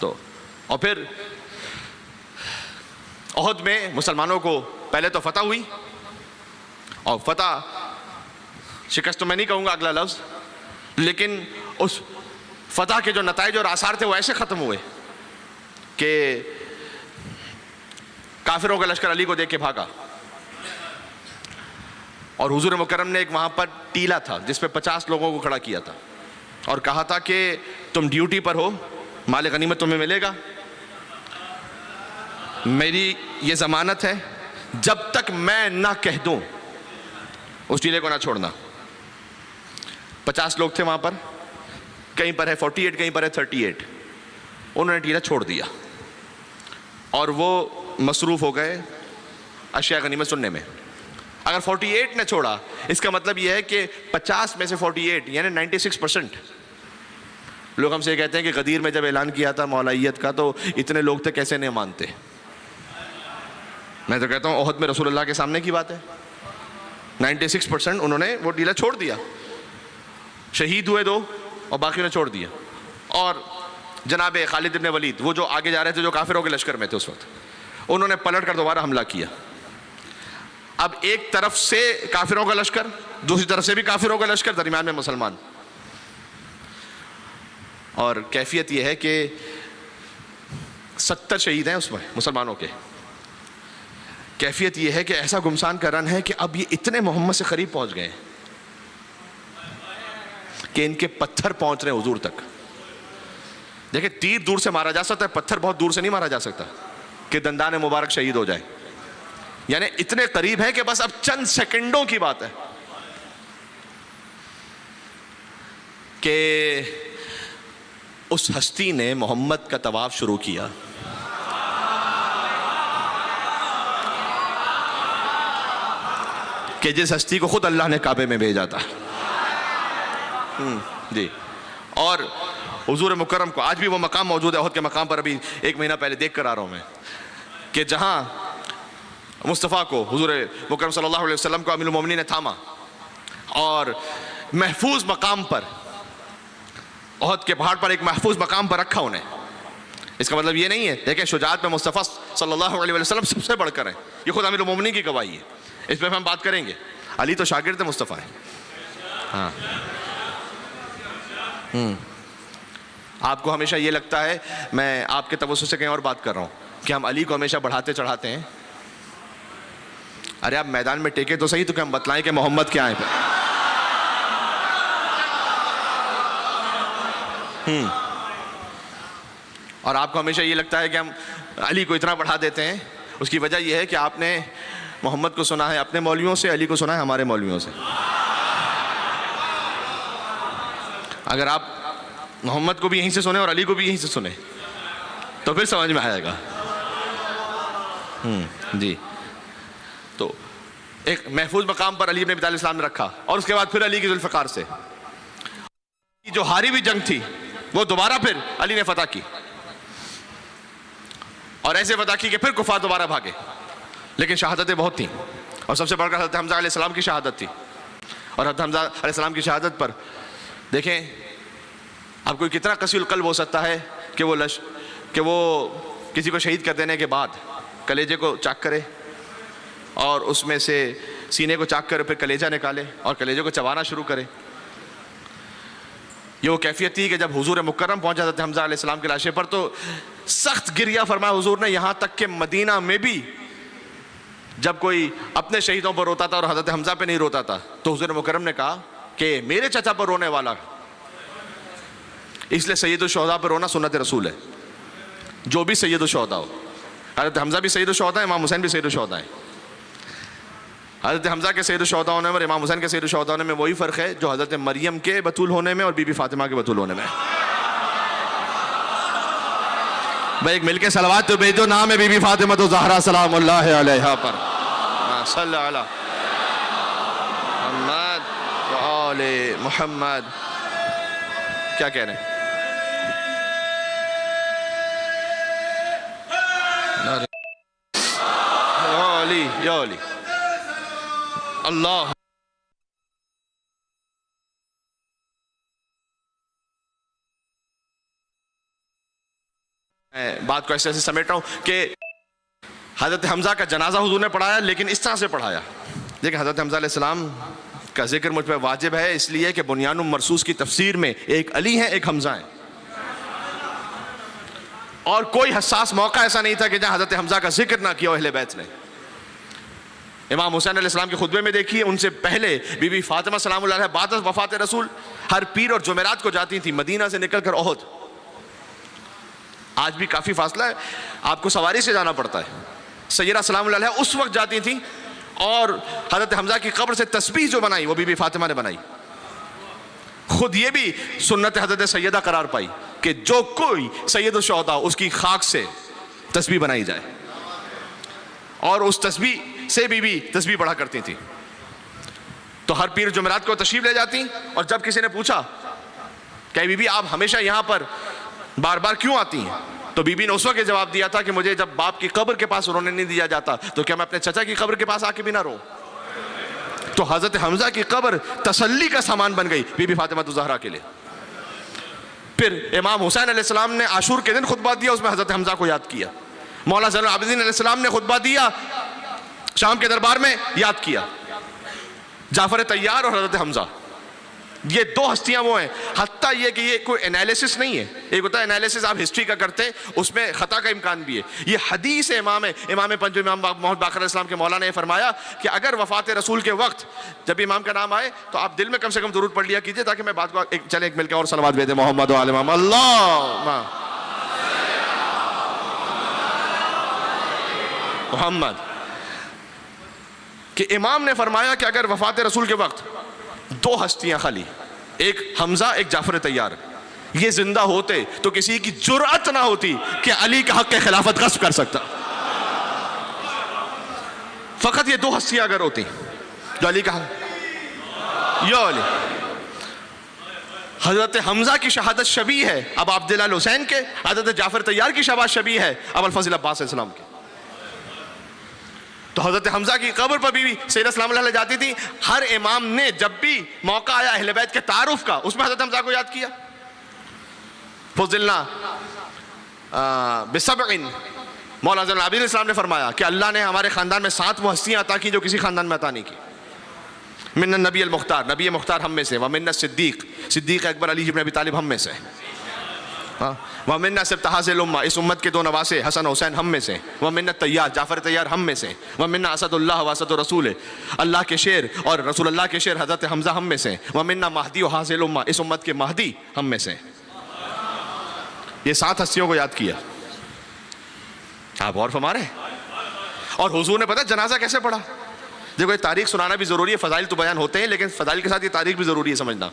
तो और फिर ओहद में मुसलमानों को पहले तो फतह हुई, और फतह, शिकस्त तो मैं नहीं कहूंगा अगला लफ्ज, लेकिन उस फतह के जो नताइज और आसार थे वो ऐसे खत्म हुए कि काफिरों का लश्कर अली को देख के भागा, और हुजूर मुकर्रम ने एक वहां पर टीला था जिस पे 50 लोगों को खड़ा किया था और कहा था कि तुम ड्यूटी पर हो, माल गनीमत तुम्हें मिलेगा, मेरी ये जमानत है, जब तक मैं ना कह दूं उस टीले को ना छोड़ना। 50 लोग थे वहां पर, कहीं पर है 48, कहीं पर है 38। उन्होंने टीला छोड़ दिया और वो मसरूफ हो गए अशिया गनीमत सुनने में। अगर 48 ने छोड़ा, इसका मतलब यह है कि 50 में से 48 यानी 96%। लोग हमसे कहते हैं कि गदीर में जब ऐलान किया था मौलाइयत का तो इतने लोग थे, कैसे नहीं मानते। मैं तो कहता हूं ओहद में रसूलुल्लाह के सामने की बात है, 96% उन्होंने वो टीला छोड़ दिया। शहीद हुए 2 और बाकी ने छोड़ दिया। और जनाब खालिद इब्न वलीद, वो जो आगे जा रहे थे, जो काफिरों के लश्कर में थे उस वक्त, उन्होंने पलट कर दोबारा हमला किया। अब एक तरफ से काफिरों का लश्कर, दूसरी तरफ से भी काफिरों का लश्कर, दरमियान में मुसलमान। और कैफियत यह है कि 70 शहीद हैं उसमें मुसलमानों के। कैफियत यह है कि ऐसा गुमसान का रन है कि अब ये इतने मोहम्मद से करीब पहुंच गए कि इनके पत्थर पहुंच रहे हैं हुजूर तक। देखिए, तीर दूर से मारा जा सकता है, पत्थर बहुत दूर से नहीं मारा जा सकता कि दंदान मुबारक शहीद हो जाए। यानी इतने करीब है कि बस अब चंद सेकंडों की बात है कि उस हस्ती ने मोहम्मद का तवाफ शुरू किया। कि जिस हस्ती को खुद अल्लाह ने काबे में भेजा था। जी। और हुजूर मुकर्रम को आज भी वो मकाम मौजूद है, ओहद के मकाम पर। अभी 1 महीना पहले देख कर आ रहा हूं मैं कि जहां मुस्तफ़ा को, हुजूर मुकर्रम सल्लल्लाहु अलैहि वसल्लम को अमीरुल मोमिनीन ने थामा और महफूज मकाम पर, ओहद के पहाड़ पर एक महफूज मकाम पर रखा उन्हें। इसका मतलब ये नहीं है, देखिए, शुजाअत में मुस्तफ़ा सल्लल्लाहु अलैहि वसल्लम सबसे बढ़कर है, ये खुद अमीरुल मोमिनीन की गवाही है। इस पर हम बात करेंगे। अली तो शागिर्द मुस्तफ़ा है। हाँ। आपको हमेशा ये लगता है, मैं आपके तवज्जुह से कहीं और बात कर रहा हूँ, कि हम अली को हमेशा बढ़ाते चढ़ाते हैं। अरे आप मैदान में टेके तो सही, तो क्या हम बतलाएं कि मोहम्मद क्या है। और आपको हमेशा ये लगता है कि हम अली को इतना बढ़ा देते हैं। उसकी वजह यह है कि आपने मोहम्मद को सुना है अपने मौलवियों से, अली को सुना है हमारे मौलवियों से। अगर आप मोहम्मद को भी यहीं से सुने और अली को भी यहीं से सुने तो फिर समझ में आएगा। जी। तो एक महफूज मकाम पर अली इब्न अबी तालिब इस्लाम ने रखा, और उसके बाद फिर अली की जुल्फ़िकार से जो हारी हुई जंग थी वो दोबारा फिर अली ने फतह की, और ऐसे फतह की कि फिर कुफार दोबारा भागे। लेकिन शहादतें बहुत थी, और सबसे बढ़कर हज़रत हमज़ा अलैहिस्सलाम की शहादत थी। और हज़रत हमज़ा अलैहिस्सलाम की शहादत पर देखें, अब कोई कितना कसील कल्ब हो सकता है कि वो किसी को शहीद कर देने के बाद कलेजे को चाक करे और उसमें से सीने को चाक करे, फिर कलेजा निकाले और कलेजे को चबाना शुरू करे। ये वो कैफियत थी कि जब हुजूर मुकर्रम पहुंच जाते थे हमज़ा अलैहिस्सलाम के लाशे पर, तो सख्त गिरिया फरमाया हुजूर ने, यहाँ तक कि मदीना में भी जब कोई अपने शहीदों पर रोता था और हज़रत हमज़ा पे नहीं रोता था, तो हुजूर मुकर्रम ने कहा कि मेरे चचा पर रोने वाला, इसलिए सैयदुल शुहदा पर रोना सुन्नत रसूल है। जो भी सैयदुल शुहदा हो, हज़रत हमज़ा भी सैयदुल शुहदा है, इमाम हुसैन भी सैयदुल शुहदा है। हज़रत हमज़ा के सैयदुल शुहदा होने में और इमाम हुसैन के सैयदुल शुहदा होने में वही फ़र्क है जो हज़रत मरियम के बतूल होने में और बीबी फातिमा के बतूल होने में। भाई एक मिलके सलवात तो भेजो, नाम है बीबी फातिमा तो ज़हरा सलामुल्लाह अलैहा पर। सल्लल्लाहु अलैहि मुहम्मद व आले मुहम्मद। क्या कह रहे हैं? अली या अली अल्लाह। मैं बात को ऐसे ऐसे समेट रहा हूँ कि हज़रत हमज़ा का जनाजा हुजूर ने पढ़ाया, लेकिन इस तरह से पढ़ाया। देखिए हज़रत हमज़ा अलैहिस्सलाम का जिक्र मुझ पर वाजिब है, इसलिए कि बुनियानुल मरसूस की तफसीर में एक अली है, एक हमज़ा है, और कोई हसास मौका ऐसा नहीं था कि जहाँ हज़रत हमज़ा का जिक्र ना किया अहले बैत ने। इमाम हुसैन अलैहिस्सलाम के खुतबे में देखिए, उनसे पहले बीबी फातिमा सलामुल्लाह अलैहा बाद वफ़ात रसूल हर पीर और जुमेरात को जाती थी मदीना से निकल कर ओहद। आज भी काफ़ी फासला है, आपको सवारी से जाना पड़ता है। सैयदा सलामुल्लाह अलैहा उस वक्त जाती थी, और हज़रत हमज़ा की कब्र से तस्बीह जो बनाई वो बीबी फातिमा ने बनाई। खुद ये भी सुन्नत हज़रत सैयदा करार पाई कि जो कोई सैयद शुहदा उसकी खाक से तस्बीह बनाई जाए, और उस तस्बीह से बीबी तस्बीह पढ़ा करती थी। तो हर पीर जुमेरात को तशरीफ ले जाती, और जब किसी ने पूछा कि बीबी आप हमेशा यहाँ पर बार बार क्यों आती हैं, तो बीबी ने उस वक्त जवाब दिया था कि मुझे जब बाप की कब्र के पास रोने नहीं दिया जाता तो क्या मैं अपने चचा की कब्र के पास आके भी ना रो। तो हज़रत हमज़ा की कब्र तसल्ली का सामान बन गई बीबी फातिमा ज़हरा के लिए। फिर इमाम हुसैन अलैहिस्सलाम ने आशूर के दिन खुतबा दिया, उसमें हज़रत हमज़ा को याद किया। मौला ज़ैनुल आबिदीन अलैहिस्सलाम ने खुतबा दिया, शाम के दरबार में याद किया जाफर तैयार और हज़रत हमज़ा। ये दो हस्तियां वो हैं। हत्ता ये कि ये कोई एनालिसिस नहीं है, एक होता है एनालिसिस आप हिस्ट्री का करते हैं, उसमें खता का इम्कान भी है। ये हदीस है, इमाम पंजो इमाम मोहम्मद बाक़र इस्लाम के मौला ने फरमाया कि अगर वफ़ात रसूल के वक्त जब इमाम का नाम आए तो आप दिल में कम से कम दुरूद पढ़ लिया कीजिए, ताकि मैं बात को चले एक मिलकर और सलवात भेजे मोहम्मद व आले मोहम्मद अल्लाह मोहम्मद। कि इमाम ने फरमाया कि अगर वफ़ात रसूल के वक्त दो हस्तियां खाली, एक हमज़ा एक जाफर तैयार, ये जिंदा होते तो किसी की जुर्अत ना होती कि अली का हक के खिलाफत गस्ब कर सकता। फकत ये दो हस्तियां अगर होती जो अली का या अली। हजरत हमज़ा की शहादत शबी है अब अब्दुल्लाह हुसैन के, हजरत जाफर तैयार की शहादत शबी है अब अल-फज़ल अब्बास अलैहिस्सलाम के। तो हज़रत हमज़ा की कब्र पर भी सैयदा सलामुल्लाह अलैहा जाती थी। हर इमाम ने जब भी मौका आया अहले बैत के तारुफ का, उसमें हज़रत हमज़ा को याद किया। फुज़िलना बिसबइन, मौला ज़ैनुल आबिदीन इस्लाम ने फरमाया कि अल्लाह ने हमारे ख़ानदान में 7 वो हस्तियाँ अता की जो किसी ख़ानदान में अता नहीं की। मिन्न नबी अल मुख्तार, नबी मुख्तार हम में से, व मिन्न सिद्दीक़ अकबर अली इब्न अबी तालिब हम में से, व मिन्ना सिब्तहाज़िल उम्मा, इस उम्मत के 2 नवासे हसन हुसैन हम में से, व मिन्ना तैयार जाफर तैयार हम में से, व मिन्ना असदुल्लाह व असदुर रसूल, अल्लाह के शेर और रसूल अल्लाह के शेर हज़रत हमज़ा हम में से, व मिन्ना महदी व हाज़िल उम्मा, इस उम्मत के महदी हम में से। ये 7 हस्तियों को याद किया। आप और फरमा रहे। और हुजूर ने पता जनाजा कैसे पढ़ा। देखो ये तारीख सुनाना भी ज़रूरी है, फ़ज़ाइल तो बयान होते हैं, लेकिन फ़ज़ाइल के साथ ये तारीख भी ज़रूरी है समझना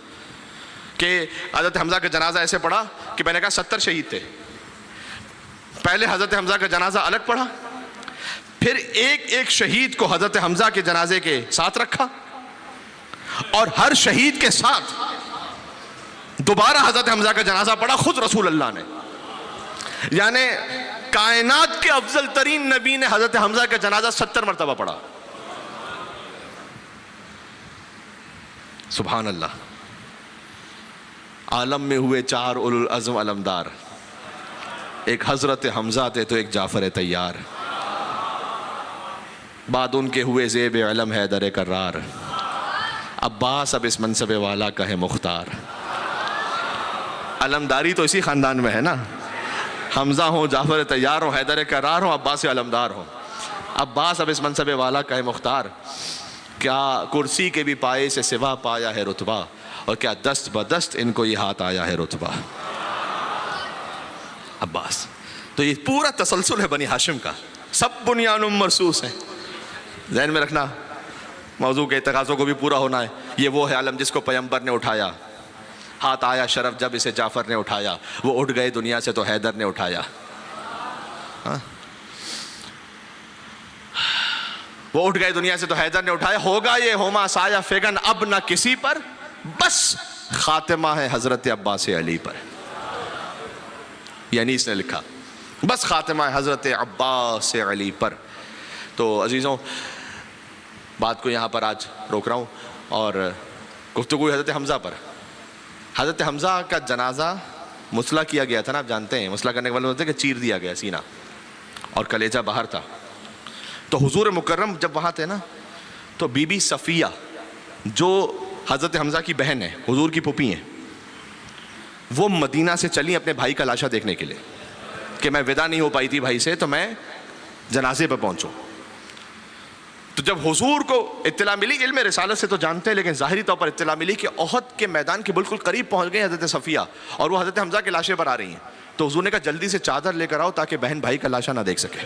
कि हज़रत हमज़ा का जनाजा ऐसे पढ़ा कि मैंने कहा 70 शहीद थे। पहले हज़रत हमज़ा का जनाजा अलग पढ़ा, फिर एक एक शहीद को हज़रत हमज़ा के जनाजे के साथ रखा, और हर शहीद के साथ दोबारा हज़रत हमज़ा का जनाजा पढ़ा खुद रसूल अल्लाह ने। यानी कायनात के अफजल तरीन नबी ने हज़रत हमज़ा का जनाजा 70 मरतबा पढ़ा। सुभान अल्लाह। आलम में हुए 4 उलुल अज़्म अलमदार, एक हज़रत हमज़ा थे तो एक जाफ़र तैयार, बाद उनके हुए ज़ेब अलम है दर करार, अब्बास अब इस मनसब वाला का है मुख्तार। अलमदारी तो इसी ख़ानदान में है ना, हमज़ा हो, जाफ़र तैयार हो, हैदर करार हो, अब्बास अलमदार हो। अब्बास अब इस मनसब वाला का है मुख्तार, क्या कुर्सी के भी पाए से सिवा पाया है रुतबा, और क्या दस्त बदस्त इनको ये हाथ आया है रुतबा। अब्बास। तो ये पूरा तसलसल है बनी हाशिम का, सब बुनियानुम मरसूस है। ज़हन में रखना, मौजू के तकाज़ों को भी पूरा होना है। ये वो है आलम जिसको पैगंबर ने उठाया, हाथ आया शरफ जब इसे जाफ़र ने उठाया, वो उठ गए दुनिया से तो हैदर ने उठाया। हाँ? वो उठ गए दुनिया से तो हैदर ने उठाया। होगा ये होमा साया फेगन अब ना किसी पर, बस खातिमा है हज़रत अब्बास अली पर। यानी इसने लिखा बस खातिमा है हज़रत अब्बास अली पर। तो अजीज़ों, बात को यहाँ पर आज रोक रहा हूँ और गुफ्तगू हज़रत हमज़ा पर। हज़रत हमज़ा का जनाजा मुसला किया गया था ना, आप जानते हैं मुसला करने के वाले होते हैं कि चीर दिया गया सीना और कलेजा बाहर था। तो हुजूर मुकर्रम जब वहाँ थे ना, तो बीबी सफ़िया जो हज़रत हमज़ा की बहन है, हुजूर की पुपी हैं, वो मदीना से चली अपने भाई का लाशा देखने के लिए कि मैं विदा नहीं हो पाई थी भाई से, तो मैं जनाजे पर पहुँचूँ। तो जब हुजूर को इत्तला मिली, इल्म रिसालत से तो जानते हैं, लेकिन ज़ाहिरी तौर पर इत्तला मिली कि ओहद के मैदान के बिल्कुल करीब पहुँच गई हज़रत सफ़िया और वो हज़रत हमज़ा के लाशे पर आ रही हैं। तो हुजूर ने कहा जल्दी से चादर लेकर आओ ताकि बहन भाई का लाशा ना देख सके।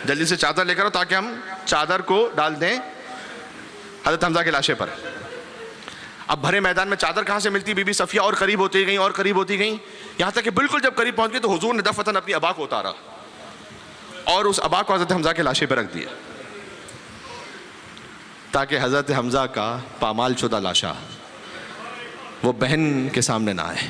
जल्दी से चादर लेकर आओ ताकि हम चादर को डाल दें हज़रत हमज़ा के लाशे पर। अब भरे मैदान में चादर कहाँ से मिलती, बीबी सफ़िया और करीब होती गई और करीब होती गई, यहाँ तक कि बिल्कुल जब करीब पहुँच गई तो हुजूर ने दफ़तन अपनी अबा को उतारा और उस अबा को हज़रत हमज़ा के लाशे पर रख दिया ताकि हज़रत हमज़ा का पामाल शुदा लाशा वो बहन के सामने ना आए।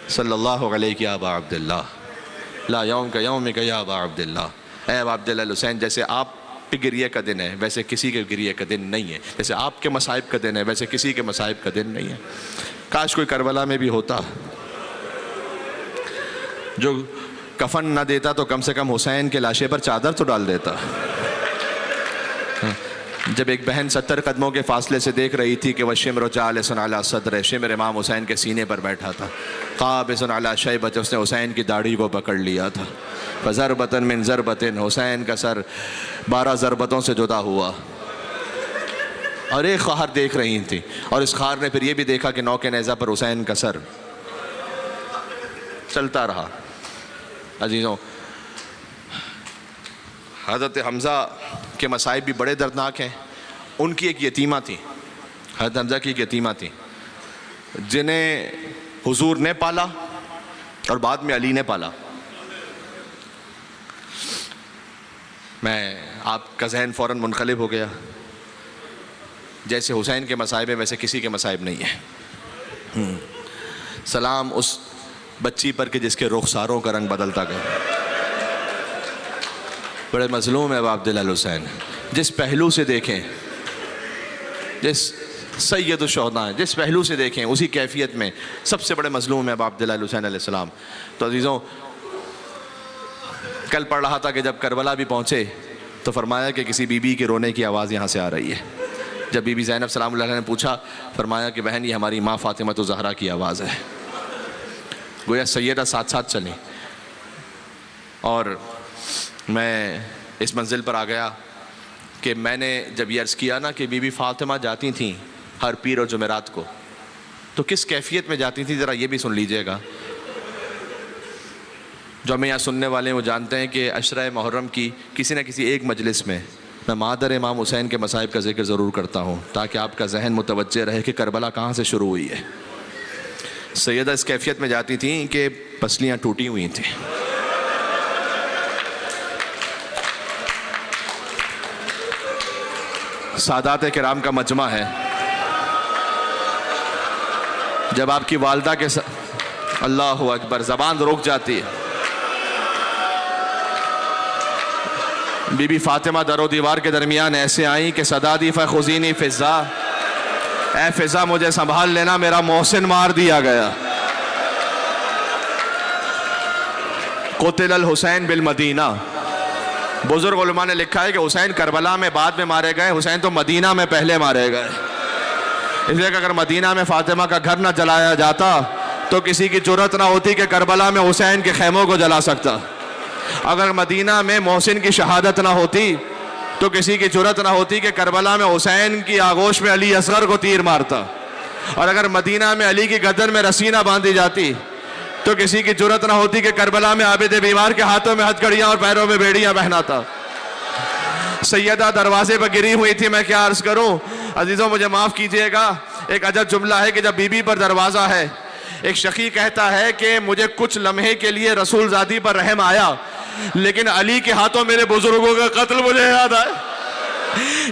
सल्लल्लाहु अलैहि या अबा अब्दुल्लाह ला यौम का यौम का या अबा अब्दुल्लाह, ऐ अबा अब्दुल्लाह हुसैन, जैसे आप के गिरिए का दिन है वैसे किसी के गिरिए का दिन नहीं है, जैसे आपके मसाइब का दिन है वैसे किसी के मसाइब का दिन नहीं है। काश कोई करबला में भी होता जो कफन ना देता तो कम से कम हुसैन के लाशे पर चादर तो डाल देता। जब एक बहन 70 कदमों के फासले से देख रही थी कि वह शिमर जालिसन अला सदर, शिमर इमाम हुसैन के सीने पर बैठा था, क़ाबिज़ुन अला शैबत, उसने हुसैन की दाढ़ी को पकड़ लिया था। फ़ज़रबतन मिन ज़रबतिन, हुसैन का सर 12 ज़रबतों से जुदा हुआ और एक ख़ार देख रही थी और इस ख़ार ने फिर ये भी देखा कि नौ के नेज़ा पर हुसैन का सर चलता रहा। अजीज़ों, हज़रत हमज़ा के मसाइब भी बड़े दर्दनाक हैं। उनकी एक यतीमा थी, हज़रत हमज़ा की एक यतीमा थी जिन्हें हुजूर ने पाला और बाद में अली ने पाला। मैं आपका जहन फ़ौरन मुनक़लिब हो गया, जैसे हुसैन के मसाइब है वैसे किसी के मसाइब नहीं है। सलाम उस बच्ची पर कि जिसके रुखसारों का रंग बदलता गया। बड़े मज़लूम है अबा अब्दुल्लाह हुसैन, जिस पहलू से देखें, जिस सैयद शुहदा है, जिस पहलू से देखें उसी कैफियत में सबसे बड़े मज़लूम है अबा अब्दुल्लाह हुसैन अलैहिस्सलाम। तो अजीज़ों, कल पढ़ रहा था कि जब करबला भी पहुँचे तो फरमाया कि किसी बीबी के रोने की आवाज़ यहाँ से आ रही है। जब बीबी ज़ैनब सलामुल्लाह अलैहा ने पूछा, फरमाया कि बहन ये हमारी माँ फ़ातिमा तो ज़हरा की आवाज़ है। गोया सैयदा साथ साथ चली और मैं इस मंजिल पर आ गया कि मैंने जब ये अर्ज़ किया ना कि बीबी फ़ातिमा जाती थीं हर पीर और जुमेरात को, तो किस कैफियत में जाती थी ज़रा ये भी सुन लीजिएगा। जो हमें यहाँ सुनने वाले हैं वो जानते हैं कि अशरा मुहर्रम की किसी न किसी एक मजलिस में मैं मादर इमाम हुसैन के मसाइब का जिक्र ज़रूर करता हूँ ताकि आपका जहन मुतवज्जे रहे कि करबला कहाँ से शुरू हुई है। सैयदा इस कैफियत में जाती थी कि पसलियाँ टूटी हुई थी, सादात किराम का मजमा है। जब आपकी वालदा के अल्लाहु अकबर ज़बान रुक जाती है, बीबी फ़ातिमा दरो दीवार के दरमियान ऐसे आई कि सदा दी फ़ख़ुज़ीनी फ़िज़ा, ऐ फ़िज़ा मुझे संभाल लेना, मेरा मोहसिन मार दिया गया। क़ुतिल हुसैन बिल मदीना, बुजुर्ग उलमा ने लिखा है कि हुसैन करबला में बाद में मारे गए, हुसैन तो मदीना में पहले मारे गए। इसलिए कि अगर मदीना में फ़ातिमा का घर न जलाया जाता तो किसी की जुर्रत ना होती कि करबला में हुसैन के खैमों को जला सकता। अगर मदीना में मोहसिन की शहादत ना होती तो किसी की जुर्रत ना होती कि करबला में हुसैन की आगोश में अली असगर को तीर मारता। और अगर मदीना में अली की गर्दन में रस्सी ना बांधी जाती तो किसी की जुर्रत ना होती कि करबला में आबिद बीमार के हाथों में हथकड़ियाँ और पैरों में बेड़ियाँ पहनाता। सैयदा दरवाजे पर गिरी हुई थी, मैं क्या अर्ज़ करूँ अजीज़ों, मुझे माफ़ कीजिएगा। एक अजब जुमला है कि जब बीबी पर दरवाज़ा है, एक शकी कहता है कि मुझे कुछ लम्हे के लिए रसूल ज़ादी पर रहम आया, लेकिन अली के हाथों मेरे बुजुर्गों का कत्ल मुझे याद आया।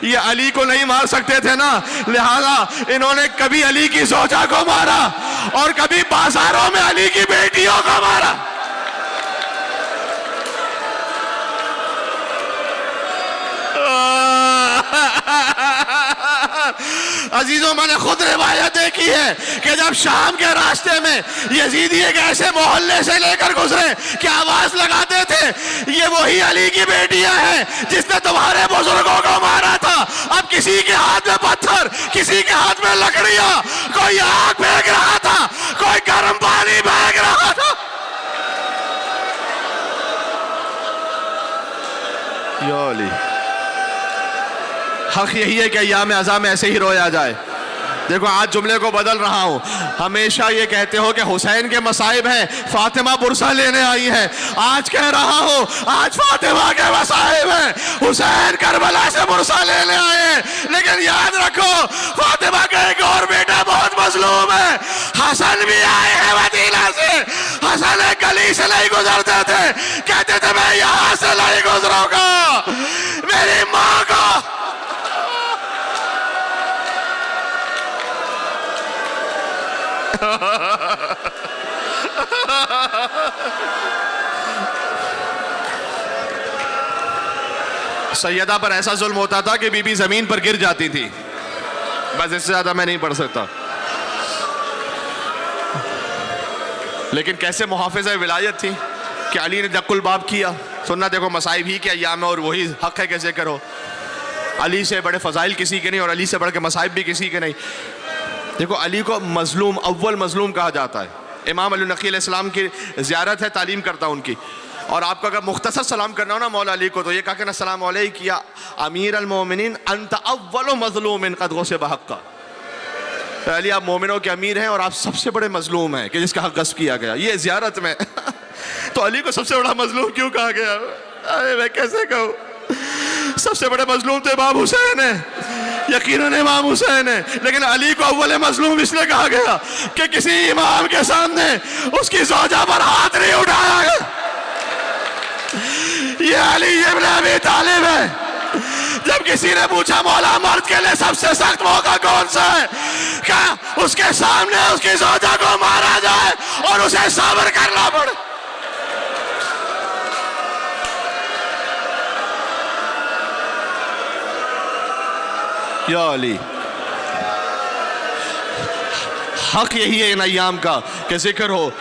ये अली को नहीं मार सकते थे ना, लिहाजा इन्होंने कभी अली की ज़ौजा को मारा और कभी बाजारों में अली की बेटियों को मारा। अजीजों, मैंने खुद रिवायत देखी है कि जब शाम के रास्ते में यजीदी एक ऐसे मोहल्ले से लेकर गुजरे कि आवाज लगाते थे, ये वही अली की बेटियां हैं जिसने तुम्हारे बुजुर्गों को मारा था। अब किसी के हाथ में पत्थर, किसी के हाथ में लकड़ियां, कोई आग फेंक रहा था, कोई गर्म पानी फेंक रहा था। या अली, हक यही है कि अय्याम अज़ा में ऐसे ही रोया जाए। देखो, आज जुमले को बदल रहा हूं। हमेशा ये कहते हो कि हुसैन के मसाइब हैं, फातिमा बुरसा लेने आई है। आज कह रहा हूं, आज फातिमा के मसाइब हैं, हुसैन करबला से बुरसा लेने आए हैं। लेकिन याद रखो, फातिमा का एक और बेटा बहुत मजलूम है। हसन भी आए हैं मदीना से। हसन एक गली से नहीं गुजरते थे, कहते थे मैं यहां से नहीं गुजरूंगा, मेरी माँ को सैयदा पर ऐसा जुल्म होता था कि बीबी जमीन पर गिर जाती थी। बस इससे ज्यादा मैं नहीं पढ़ सकता। लेकिन कैसे मुहाफिज़ा विलायत थी कि अली ने दक्कुल बाब किया। सुनना, देखो मसाइब ही के अय्याम है और वही हक है कैसे करो। अली से बड़े फजाइल किसी के नहीं और अली से बढ़ के मसाइब भी किसी के नहीं। देखो, अली को मजलूम, अव्वल मजलूम कहा जाता है। इमाम अली नकी अलैहिस्सलाम की ज़ियारत है, तालीम करता हूँ उनकी। और आपको अगर मुख्तसर सलाम करना हो ना मौला अली को, तो ये कहा कि अस्सलाम अलैका या अमीर अल मोमिनीन अंत अव्वल मजलूमिन क़द ग़ुसिब हक़्क़ा। अली, आप मोमिनों के अमीर हैं और आप सबसे बड़े मजलूम हैं कि जिसका हक गस्ब किया गया ये ज़ियारत में। तो अली को सबसे बड़ा मजलूम क्यों कहा गया? अरे मैं कैसे कहूँ, सबसे बड़े मजलूम तो इमाम हुसैन है, यकीनन इमाम हुसैन है। लेकिन अली को अव्वल मजलूम इसलिए कहा गया कि किसी इमाम के सामने उसकी ज़ौजा पर हाथ नहीं उठाया गया। ये अली इब्न अबी तालिब है। जब किसी ने पूछा मौला मर्द के लिए सबसे सख्त मौका कौन सा है, क्या उसके सामने उसकी ज़ौजा को मारा जाए और उसे सब्र करना पड़े। या अली, हक यही है इन अय्याम का कि जिक्र हो।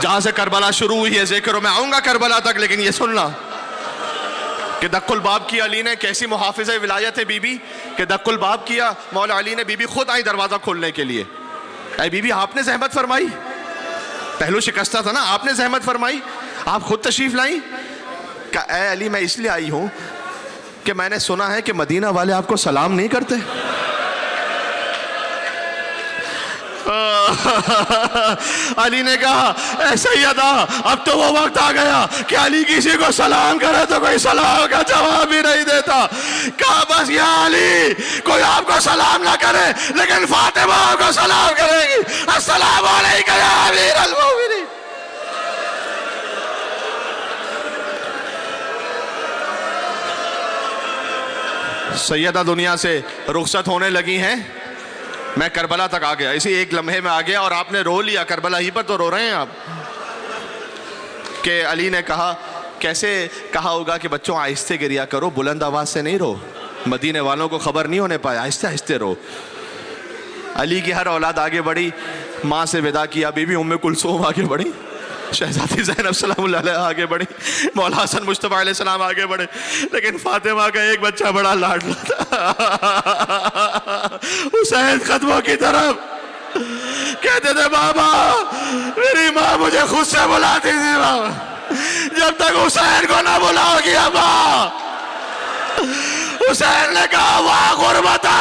जहां से करबला शुरू हुई है जिक्र हो, मैं आऊंगा करबला तक। लेकिन ये सुनना कि दक्कुल बाब की अली ने कैसी मुहाफिज़ विलायत है बीबी कि दक्कुल बाब किया। मौला अली ने, बीबी खुद आई दरवाज़ा खोलने के लिए। अरे बीबी, आपने जहमत फरमाई, पहलू शिकस्ता था ना, आपने जहमत फरमाई, आप खुद तशरीफ लाई। ए अली, मैं इसलिए आई हूं कि मैंने सुना है कि मदीना वाले आपको सलाम नहीं करते। अली ने कहा, ऐसा ही अदा, अब तो वो वक्त आ गया कि अली किसी को सलाम करे तो कोई सलाम का जवाब भी नहीं देता। कहा बस या अली, कोई आपको सलाम ना करे लेकिन फातिमा आपको सलाम करेगी। अस्सलाम वालेकुम या अमीर अल मोमिनीन। सैयदा दुनिया से रुखसत होने लगी हैं, मैं करबला तक आ गया, इसी एक लम्हे में आ गया। और आपने रो लिया, करबला ही पर तो रो रहे हैं आप। कि अली ने कहा, कैसे कहा होगा कि बच्चों आहिस्ते गिरिया करो, बुलंद आवाज से नहीं रो, मदीने वालों को खबर नहीं होने पाए, आहिस्ते आहिस्ते रो। अली की हर औलाद आगे बढ़ी, माँ से विदा किया, बीबी उम्मे कुलसूम आगे बढ़ी, शहजादी ज़ैनब सलामुल्लाह अलैहा आगे बढ़ी, मौला हसन मुश्तबा अलैहिस्सलाम आगे बढ़े। लेकिन फातिमा का एक बच्चा बड़ा लाडला था, हुसैन कदमों की तरफ कहते थे, बाबा मेरी माँ मुझे खुद से बुलाती थी, बाबा जब तक हुसैन को ना बुलाओगी अम्मा। हुसैन ने कहा, वाह गुरबता,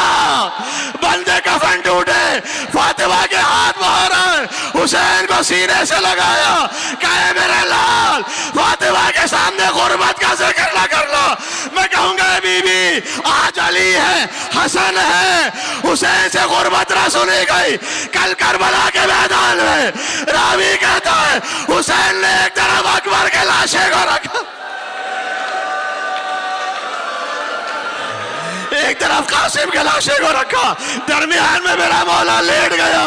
बंदे कफन टूटे, फातिमा के हाथ बाहर आए, हुसैन को सीने से लगाया, कहे मेरे लाल, फातिमा के सामने गुरबत का जिक्र न करना। मैं कहूंगा बीबी, आज अली है, हसन है, हुसैन से गुरबत न सुनी गई। कल करबला के मैदान में रावी कहता है, हुसैन ने एक तरफ अकबर के लाशे को रखा, एक तरफ कासिम के लाशे को रखा, दरमियान में मेरा मौला लेट गया।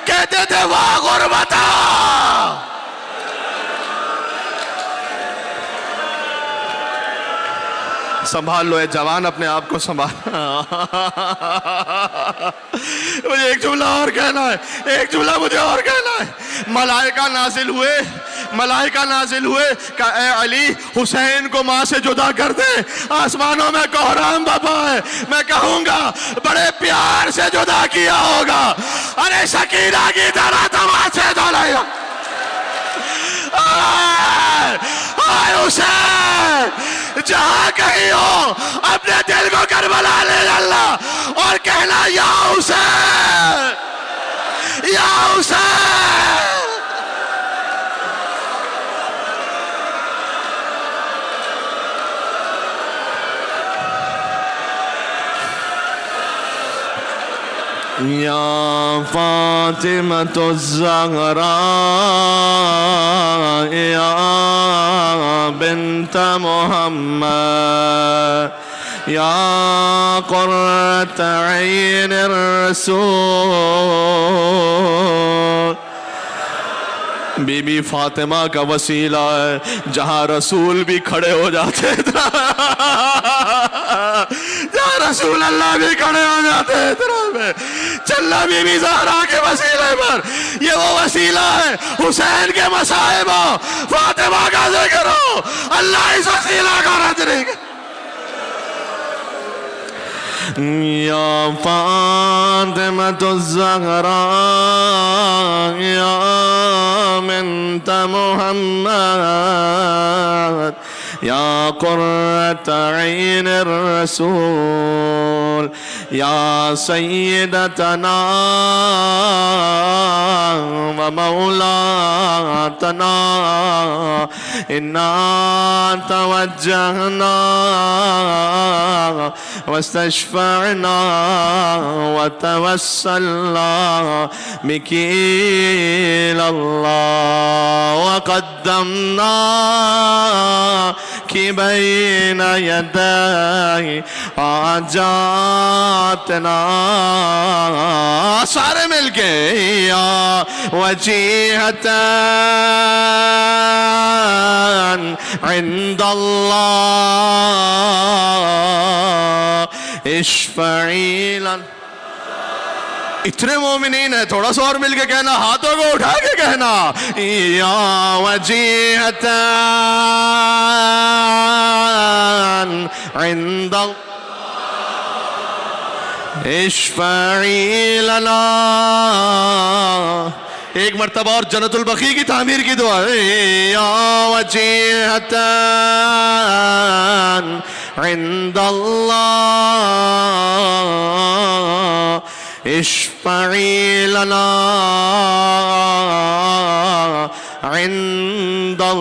कहते थे, वाह गुरबता, संभाल लो, ये जवान अपने आप को संभाल। मुझे एक जुमला और कहना है, एक जुमला मुझे और कहना है। मलाइका नाजिल हुए का ए अली हुसैन को माँ से जुदा कर दे, आसमानों में कोहराम बाबा है, मैं कहूंगा बड़े प्यार से जुदा किया होगा। अरे शकीना की तरह तमाशे डालेगा। हुसैन जहां कहीं हो अपने दिल को करबला ले अल्लाह और कहना या हुसैन, या हुसैन। या फातिमतु ज़हरा या बिन्त मुहम्मद या क़ुर्रत ऐनिर रसूल। बीबी फातिमा का वसीला है, जहां रसूल भी खड़े हो जाते थे, जहां रसूल अल्लाह भी खड़े हो जाते हैं में। चलना बीबी ज़हरा के वसीले पर, ये वो वसीला है हुसैन के मसाइब फातिमा का जिक्र हो, अल्लाह इस वसीला का रद्द नहीं। या फातिमतु ज़हरा या बिन्त मुहम्मद या क़ुर्रत ऐनिर रसूल या सय्यदतना व मौलातना इन्ना तवज्जहना वस्तशफ़अना व तवस्सलना बिकी इलल्लाह व क़द्दमना कि बैन यदाई हाजातना। सारे मिलके या वजीहतन इंदल्लाह इश्फ़ई लना। इतने मोमिनीन है, थोड़ा सा और मिलके कहना, हाथों को उठा के कहना या वजीहतन इंदल्लाह इश्फ़ई लना। एक मर्तबा और जन्नतुल बकी की तामीर की दुआ, या वजीहतन इंदल्लाह इश्फ़ई लना इंदल्लाह